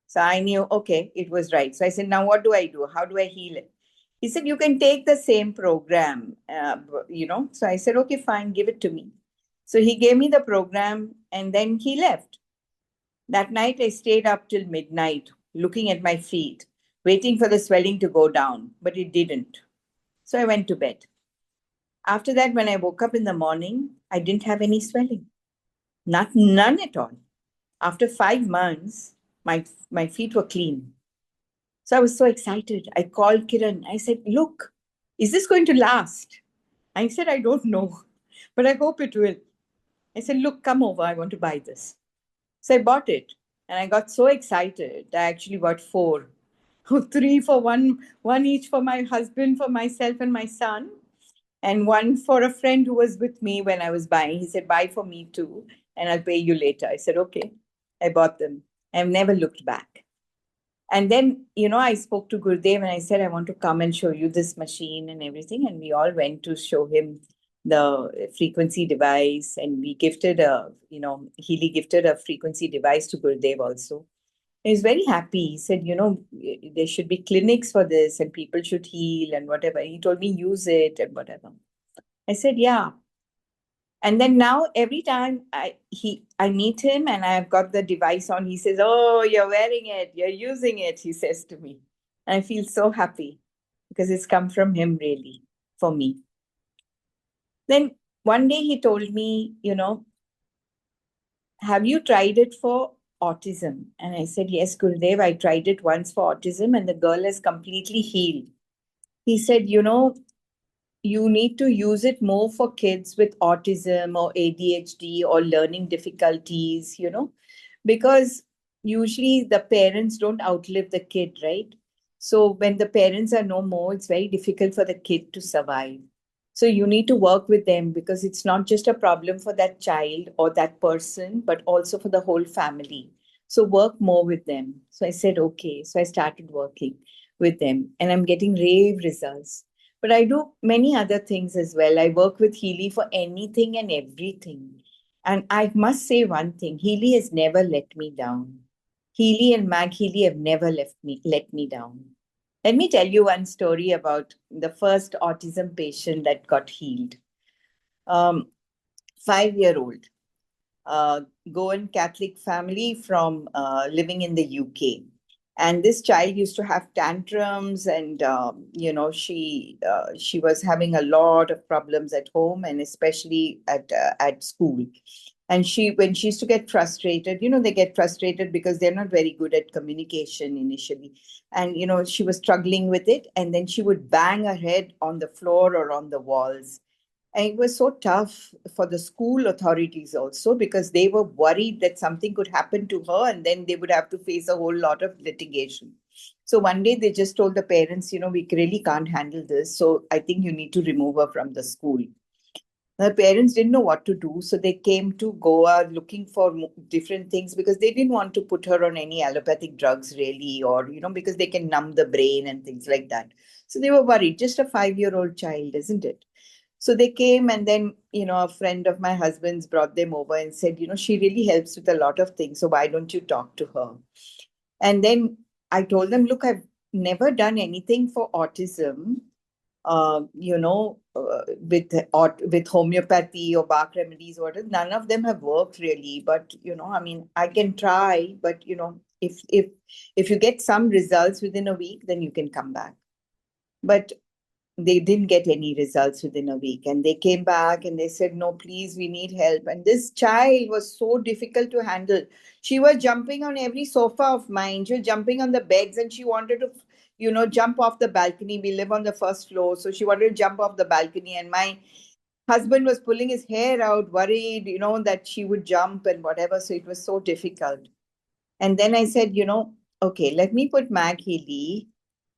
So I knew, okay, it was right. So I said, now what do I do? How do I heal it? He said, you can take the same program, So I said, okay, fine, give it to me. So he gave me the program and then he left. That night I stayed up till midnight, looking at my feet, waiting for the swelling to go down, but it didn't. So I went to bed. After that, when I woke up in the morning, I didn't have any swelling. None at all. After 5 months, my feet were clean. So I was so excited. I called Kiran. I said, look, is this going to last? I said, I don't know, but I hope it will. I said, look, come over. I want to buy this. So I bought it and I got so excited. I actually bought 4. 3 for one each for my husband, for myself and my son, and 1 for a friend who was with me when I was buying. He said, buy for me too, and I'll pay you later. I said, okay. I bought them. I've never looked back. And then, I spoke to Gurudev and I said, I want to come and show you this machine and everything. And we all went to show him the frequency device. And we gifted Healy gifted a frequency device to Gurudev also. He was very happy. He said, there should be clinics for this and people should heal and whatever. He told me, use it and whatever. I said, yeah. And then now every time I meet him and I've got the device on, he says, oh, you're wearing it, you're using it, he says to me. And I feel so happy because it's come from him really, for me. Then one day he told me, have you tried it for autism? And I said, yes, Gurudev, I tried it once for autism and the girl has completely healed. He said, you need to use it more for kids with autism or ADHD or learning difficulties, because usually the parents don't outlive the kid, right? So when the parents are no more, it's very difficult for the kid to survive. So you need to work with them because it's not just a problem for that child or that person, but also for the whole family. So work more with them. So I said, okay. So I started working with them and I'm getting rave results. But I do many other things as well. I work with Healy for anything and everything. And I must say one thing, Healy has never let me down. Healy and Mag Healy have never let me down. Let me tell you one story about the first autism patient that got healed. 5-year-old, Goan Catholic family from living in the UK. And this child used to have tantrums and, she was having a lot of problems at home and especially at school. And when she used to get frustrated, they get frustrated because they're not very good at communication initially. And, she was struggling with it. And then she would bang her head on the floor or on the walls. And it was so tough for the school authorities also because they were worried that something could happen to her and then they would have to face a whole lot of litigation. So one day they just told the parents, we really can't handle this. So I think you need to remove her from the school. The parents didn't know what to do. So they came to Goa looking for different things because they didn't want to put her on any allopathic drugs really, or, because they can numb the brain and things like that. So they were worried, just a 5-year-old child, isn't it? So they came and then, a friend of my husband's brought them over and said, she really helps with a lot of things. So why don't you talk to her? And then I told them, look, I've never done anything for autism, with homeopathy or bark remedies or whatever. None of them have worked really. But, I can try. But, if you get some results within a week, then you can come back. But they didn't get any results within a week. And they came back and they said, no, please, we need help. And this child was so difficult to handle. She was jumping on every sofa of mine. She was jumping on the beds and she wanted to, jump off the balcony. We live on the first floor. So she wanted to jump off the balcony. And my husband was pulling his hair out, worried, that she would jump and whatever. So it was so difficult. And then I said, okay, let me put Mag Healy.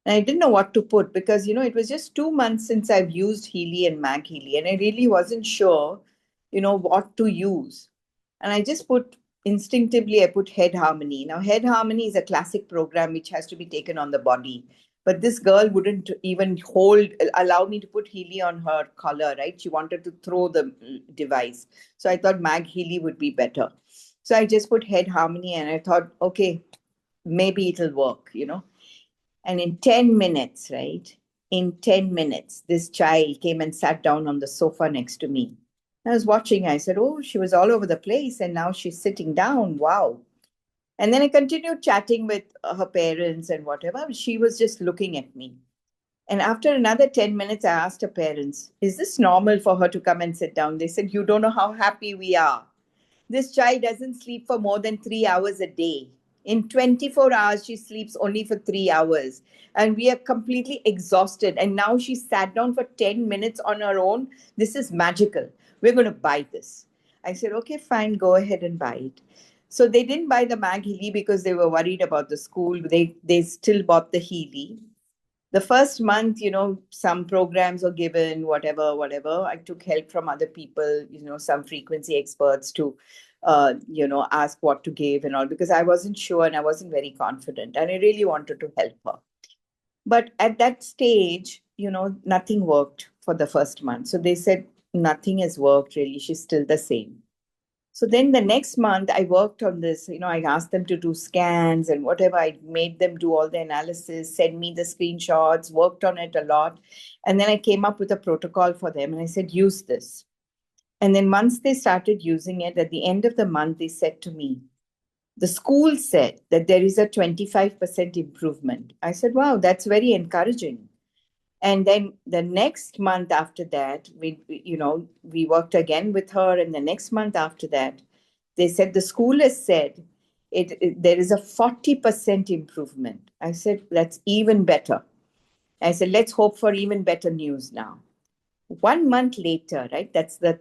And I didn't know what to put because, it was just 2 months since I've used Healy and Mag Healy. And I really wasn't sure, what to use. And I just instinctively, I put Head Harmony. Now, Head Harmony is a classic program which has to be taken on the body. But this girl wouldn't even allow me to put Healy on her collar, right? She wanted to throw the device. So I thought Mag Healy would be better. So I just put Head Harmony and I thought, okay, maybe it'll work, And in 10 minutes, right? In 10 minutes, this child came and sat down on the sofa next to me. I was watching. I said, oh, she was all over the place. And now she's sitting down. Wow. And then I continued chatting with her parents and whatever. She was just looking at me. And after another 10 minutes, I asked her parents, is this normal for her to come and sit down? They said, you don't know how happy we are. This child doesn't sleep for more than 3 hours a day. In 24 hours, she sleeps only for 3 hours. And we are completely exhausted. And now she sat down for 10 minutes on her own. This is magical. We're going to buy this. I said, okay, fine, go ahead and buy it. So they didn't buy the Mag Healy because they were worried about the school. They still bought the Healy. The first month, some programs were given, whatever. I took help from other people, some frequency experts to ask what to give and all, because I wasn't sure and I wasn't very confident and I really wanted to help her. But at that stage, nothing worked for the first month. So they said, nothing has worked really. She's still the same. So then the next month I worked on this, I asked them to do scans and whatever. I made them do all the analysis, send me the screenshots, worked on it a lot. And then I came up with a protocol for them and I said, use this. And then once they started using it, at the end of the month, they said to me, the school said that there is a 25% improvement. I said, wow, that's very encouraging. And then the next month after that, we worked again with her. And the next month after that, they said, the school has said there is a 40% improvement. I said, that's even better. I said, let's hope for even better news now. 1 month later, right? That's the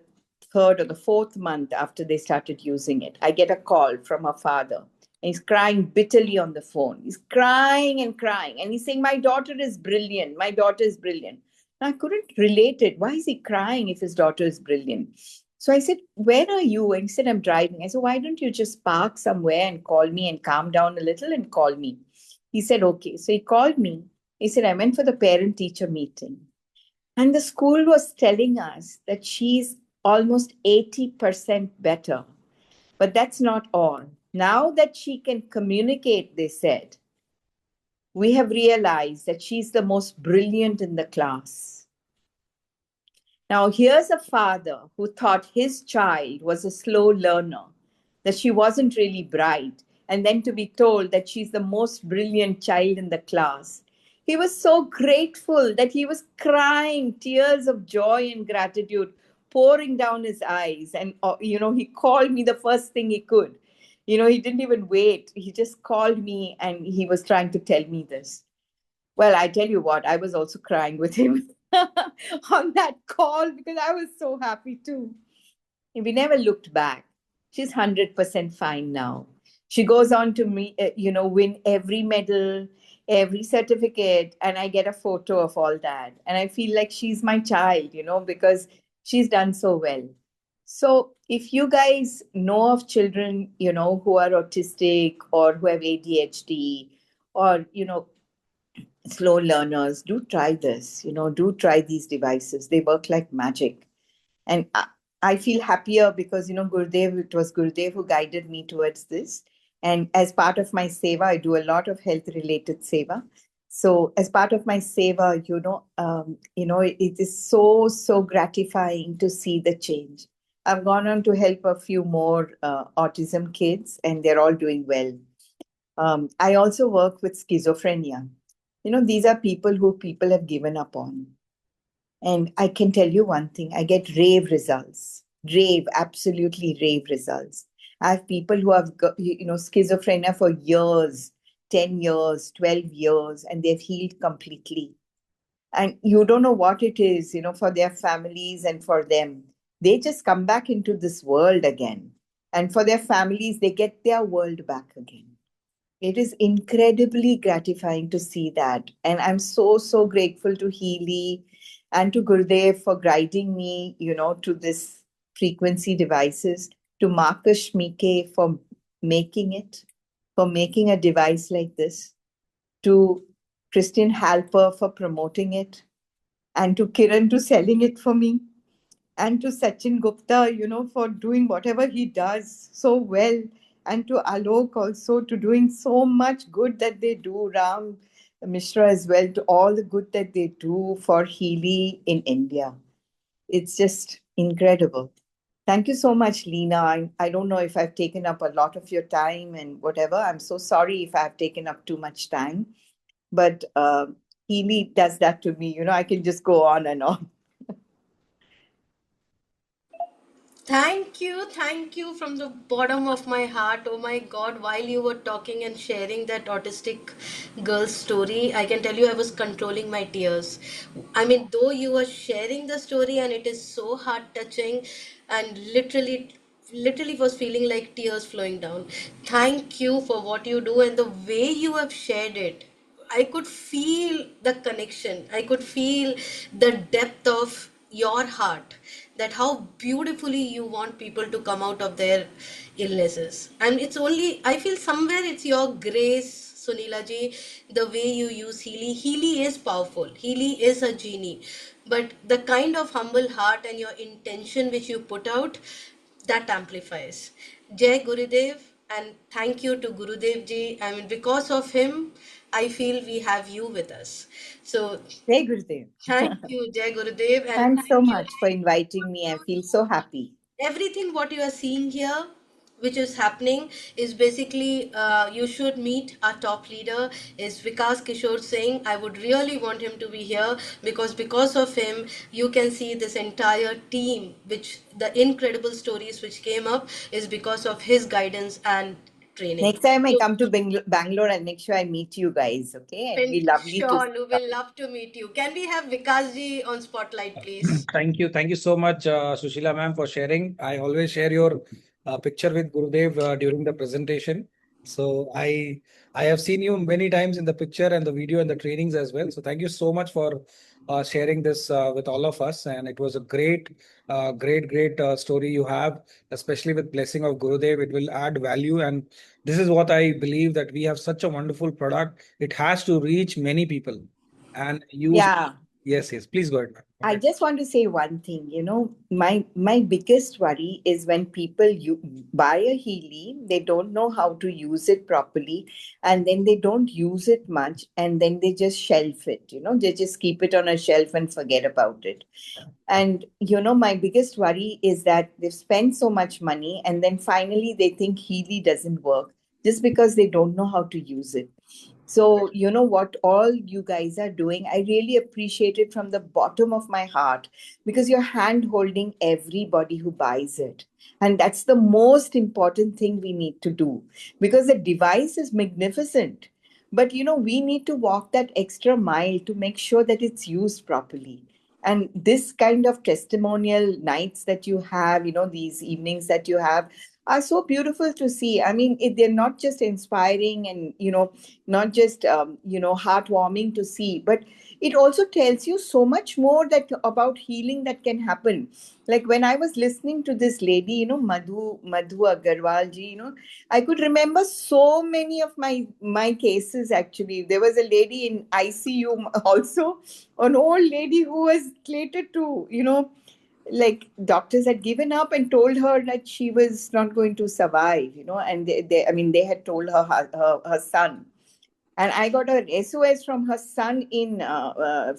third or the fourth month after they started using it. I get a call from her father. And he's crying bitterly on the phone. He's crying and crying. And he's saying, my daughter is brilliant. My daughter is brilliant. And I couldn't relate it. Why is he crying if his daughter is brilliant? So I said, where are you? And he said, I'm driving. I said, why don't you just park somewhere and call me and calm down a little and call me? He said, okay. So he called me. He said, I went for the parent-teacher meeting. And the school was telling us that she's almost 80% better. But that's not all. Now that she can communicate, they said, we have realized that she's the most brilliant in the class. Now, here's a father who thought his child was a slow learner, that she wasn't really bright, and then to be told that she's the most brilliant child in the class. He was so grateful that he was crying tears of joy and gratitude pouring down his eyes. And, he called me the first thing he could. He didn't even wait. He just called me and he was trying to tell me this. Well, I tell you what, I was also crying with him on that call because I was so happy too. And we never looked back. She's 100% fine now. She goes on to win every medal, every certificate, and I get a photo of all that. And I feel like she's my child, because she's done so well. So if you guys know of children, who are autistic or who have ADHD or, slow learners, do try this, do try these devices. They work like magic. And I feel happier because, it was Gurudev who guided me towards this. And as part of my seva, I do a lot of health-related seva. So as part of my seva, it is so, so gratifying to see the change. I've gone on to help a few more autism kids, and they're all doing well. I also work with schizophrenia. These are people who people have given up on. And I can tell you one thing, I get rave results, absolutely rave results. I have people who have got, schizophrenia for years, 10 years, 12 years, and they've healed completely. And you don't know what it is, for their families and for them. They just come back into this world again. And for their families, they get their world back again. It is incredibly gratifying to see that. And I'm so, so grateful to Healy and to Gurudev for guiding me, to this frequency devices, to Marcus Schmicke for making it, for making a device like this, to Christian Halper for promoting it, and to Kiran to selling it for me, and to Sachin Gupta, for doing whatever he does so well, and to Alok also to doing so much good that they do, Ram Mishra as well, to all the good that they do for Healy in India. It's just incredible. Thank you so much, Leena. I don't know if I've taken up a lot of your time and whatever. I'm so sorry if I've taken up too much time. But Healy does that to me. I can just go on and on. Thank you from the bottom of my heart. Oh my God, while you were talking and sharing that autistic girl's story, I can tell you I was controlling my tears. I mean, though you were sharing the story and it is so heart touching and literally was feeling like tears flowing down. Thank you for what you do and the way you have shared it. I could feel the connection. I could feel the depth of your heart, that how beautifully you want people to come out of their illnesses. And it's only, I feel somewhere it's your grace, Sunila ji, the way you use Healy. Healy is powerful. Healy is a genie. But the kind of humble heart and your intention which you put out, that amplifies. Jai Gurudev, and thank you to Gurudev ji. I mean, because of him, I feel we have you with us. So, Jai Gurudev. thank you, Jai Gurudev, and Thanks so thank you. much for inviting me. I feel so happy. Everything what you are seeing here, which is happening is basically you should meet our top leader is Vikas Kishore Singh. I would really want him to be here because of him you can see this entire team, which the incredible stories which came up is because of his guidance and training. Next time I So, come to Bangalore, I'll make sure I meet you guys, okay? It'll be lovely to sure, we will love to meet you. Can we have Vikas ji on spotlight, please? Thank you. Thank you so much, Sushila ma'am, for sharing. I always share your picture with Gurudev during the presentation. So I have seen you many times in the picture and the video and the trainings as well. So thank you so much for sharing this with all of us. And it was a great story you have, especially with blessing of Gurudev. It will add value. And this is what I believe, that we have such a wonderful product. It has to reach many people and use. Yeah. Yes, please go ahead, ma'am. I just want to say one thing, my biggest worry is when people buy a Healy, they don't know how to use it properly, and then they don't use it much, and then they just shelf it, they just keep it on a shelf and forget about it. And, my biggest worry is that they've spent so much money, and then finally they think Healy doesn't work just because they don't know how to use it. So, what all you guys are doing, I really appreciate it from the bottom of my heart, because you're hand holding everybody who buys it. And that's the most important thing we need to do, because the device is magnificent. But, we need to walk that extra mile to make sure that it's used properly. And this kind of testimonial nights that you have, these evenings that you have, are so beautiful to see. I mean, they're not just inspiring and, not just, heartwarming to see, but it also tells you so much more about healing that can happen. Like when I was listening to this lady, Madhu Agarwal ji, I could remember so many of my cases actually. There was a lady in ICU also, an old lady who was slated to, like doctors had given up and told her that she was not going to survive, and they had told her son. And I got an SOS from her son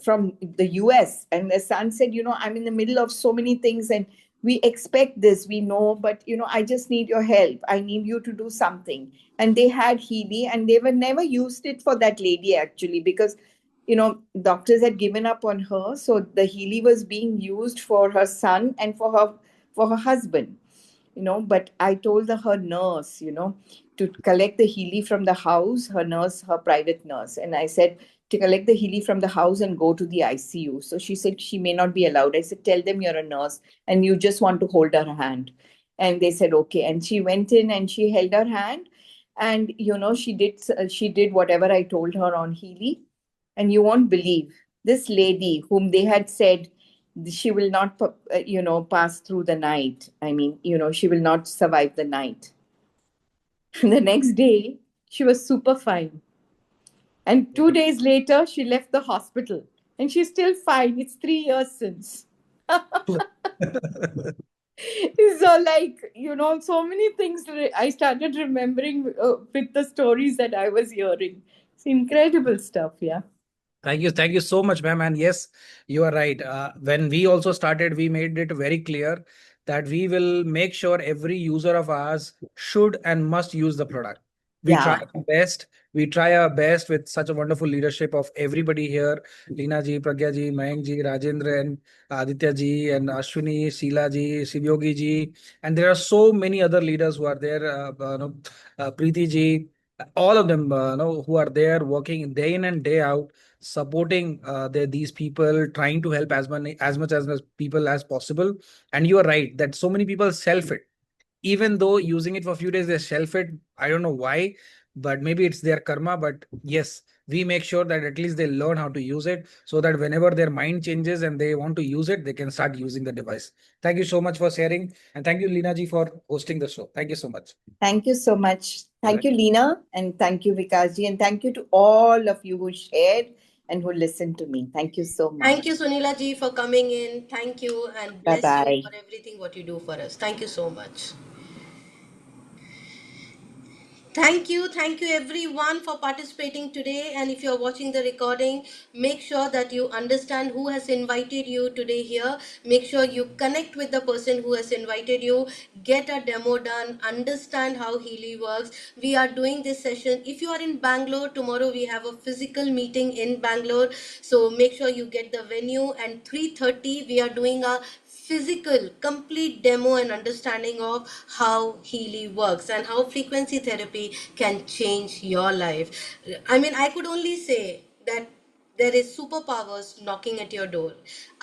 from the US. And the son said, I'm in the middle of so many things and we expect this, we know, but, I just need your help. I need you to do something. And they had Healy, and they were never used it for that lady actually, because doctors had given up on her. So the Healy was being used for her son and for her husband, but I told her nurse, to collect the Healy from the house, her private nurse. And I said, to collect the Healy from the house and go to the ICU. So she said she may not be allowed. I said, tell them you're a nurse and you just want to hold her hand. And they said, okay. And she went in and she held her hand. And, she did whatever I told her on Healy. And you won't believe, this lady whom they had said she will not, pass through the night. I mean, she will not survive the night. The next day, she was super fine. And 2 days later, she left the hospital. And she's still fine. It's 3 years since. So so many things I started remembering with the stories that I was hearing. It's incredible stuff, yeah. Thank you so much, ma'am. And yes, you are right. When we also started, we made it very clear that we will make sure every user of ours should and must use the product. We try our best. We try our best with such a wonderful leadership of everybody here. Leena ji, Pragya ji, Mayank ji, Rajendra and Aditya ji, and Ashwini, Sheila ji, Shivyogi ji. And there are so many other leaders who are there. Preeti ji, all of them who are there working day in and day out, supporting these people, trying to help as much as people as possible. And you are right that so many people shelf it, even though using it for a few days they shelf it. I don't know why, but maybe it's their karma. But yes, we make sure that at least they learn how to use it, so that whenever their mind changes and they want to use it, they can start using the device. Thank you so much for sharing, and thank you, Leena ji, for hosting the show. Thank you so much. Thank you so much. Thank you, Leena, and thank you, Vikas ji, and thank you to all of you who shared and who listened to me. Thank you so much. Thank you, Sunila ji, for coming in. Thank you, and bless you for everything what you do for us. Thank you so much. Thank you everyone for participating today. And if you're watching the recording, make sure that you understand who has invited you today here. Make sure you connect with the person who has invited you, get a demo done, understand how Healy works. We are doing this session. If you are in Bangalore, tomorrow we have a physical meeting in Bangalore. So make sure you get the venue, and 3:30 we are doing a physical complete demo and understanding of how Healy works and how frequency therapy can change your life. I mean, I could only say that there is superpowers knocking at your door.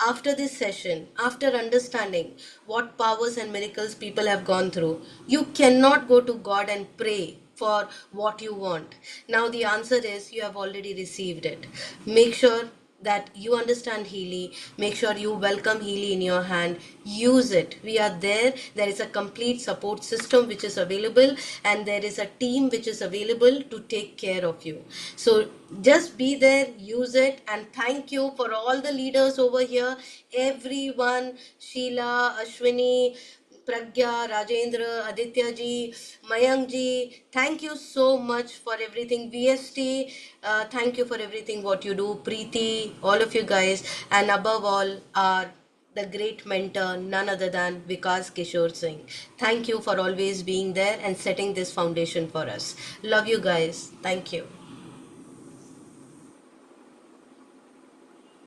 After this session, after understanding what powers and miracles people have gone through, you cannot go to God and pray for what you want. Now the answer is you have already received it. Make sure that you understand Healy. Make sure you welcome Healy in your hand. Use it. We are there. There is a complete support system which is available, and there is a team which is available to take care of you. So just be there, use it, and thank you for all the leaders over here. Everyone, Sheila, Ashwini, Pragya, Rajendra, Aditya ji, Mayank ji, thank you so much for everything. VST, thank you for everything what you do. Preeti, all of you guys, and above all, the great mentor, none other than Vikas Kishore Singh. Thank you for always being there and setting this foundation for us. Love you guys. Thank you.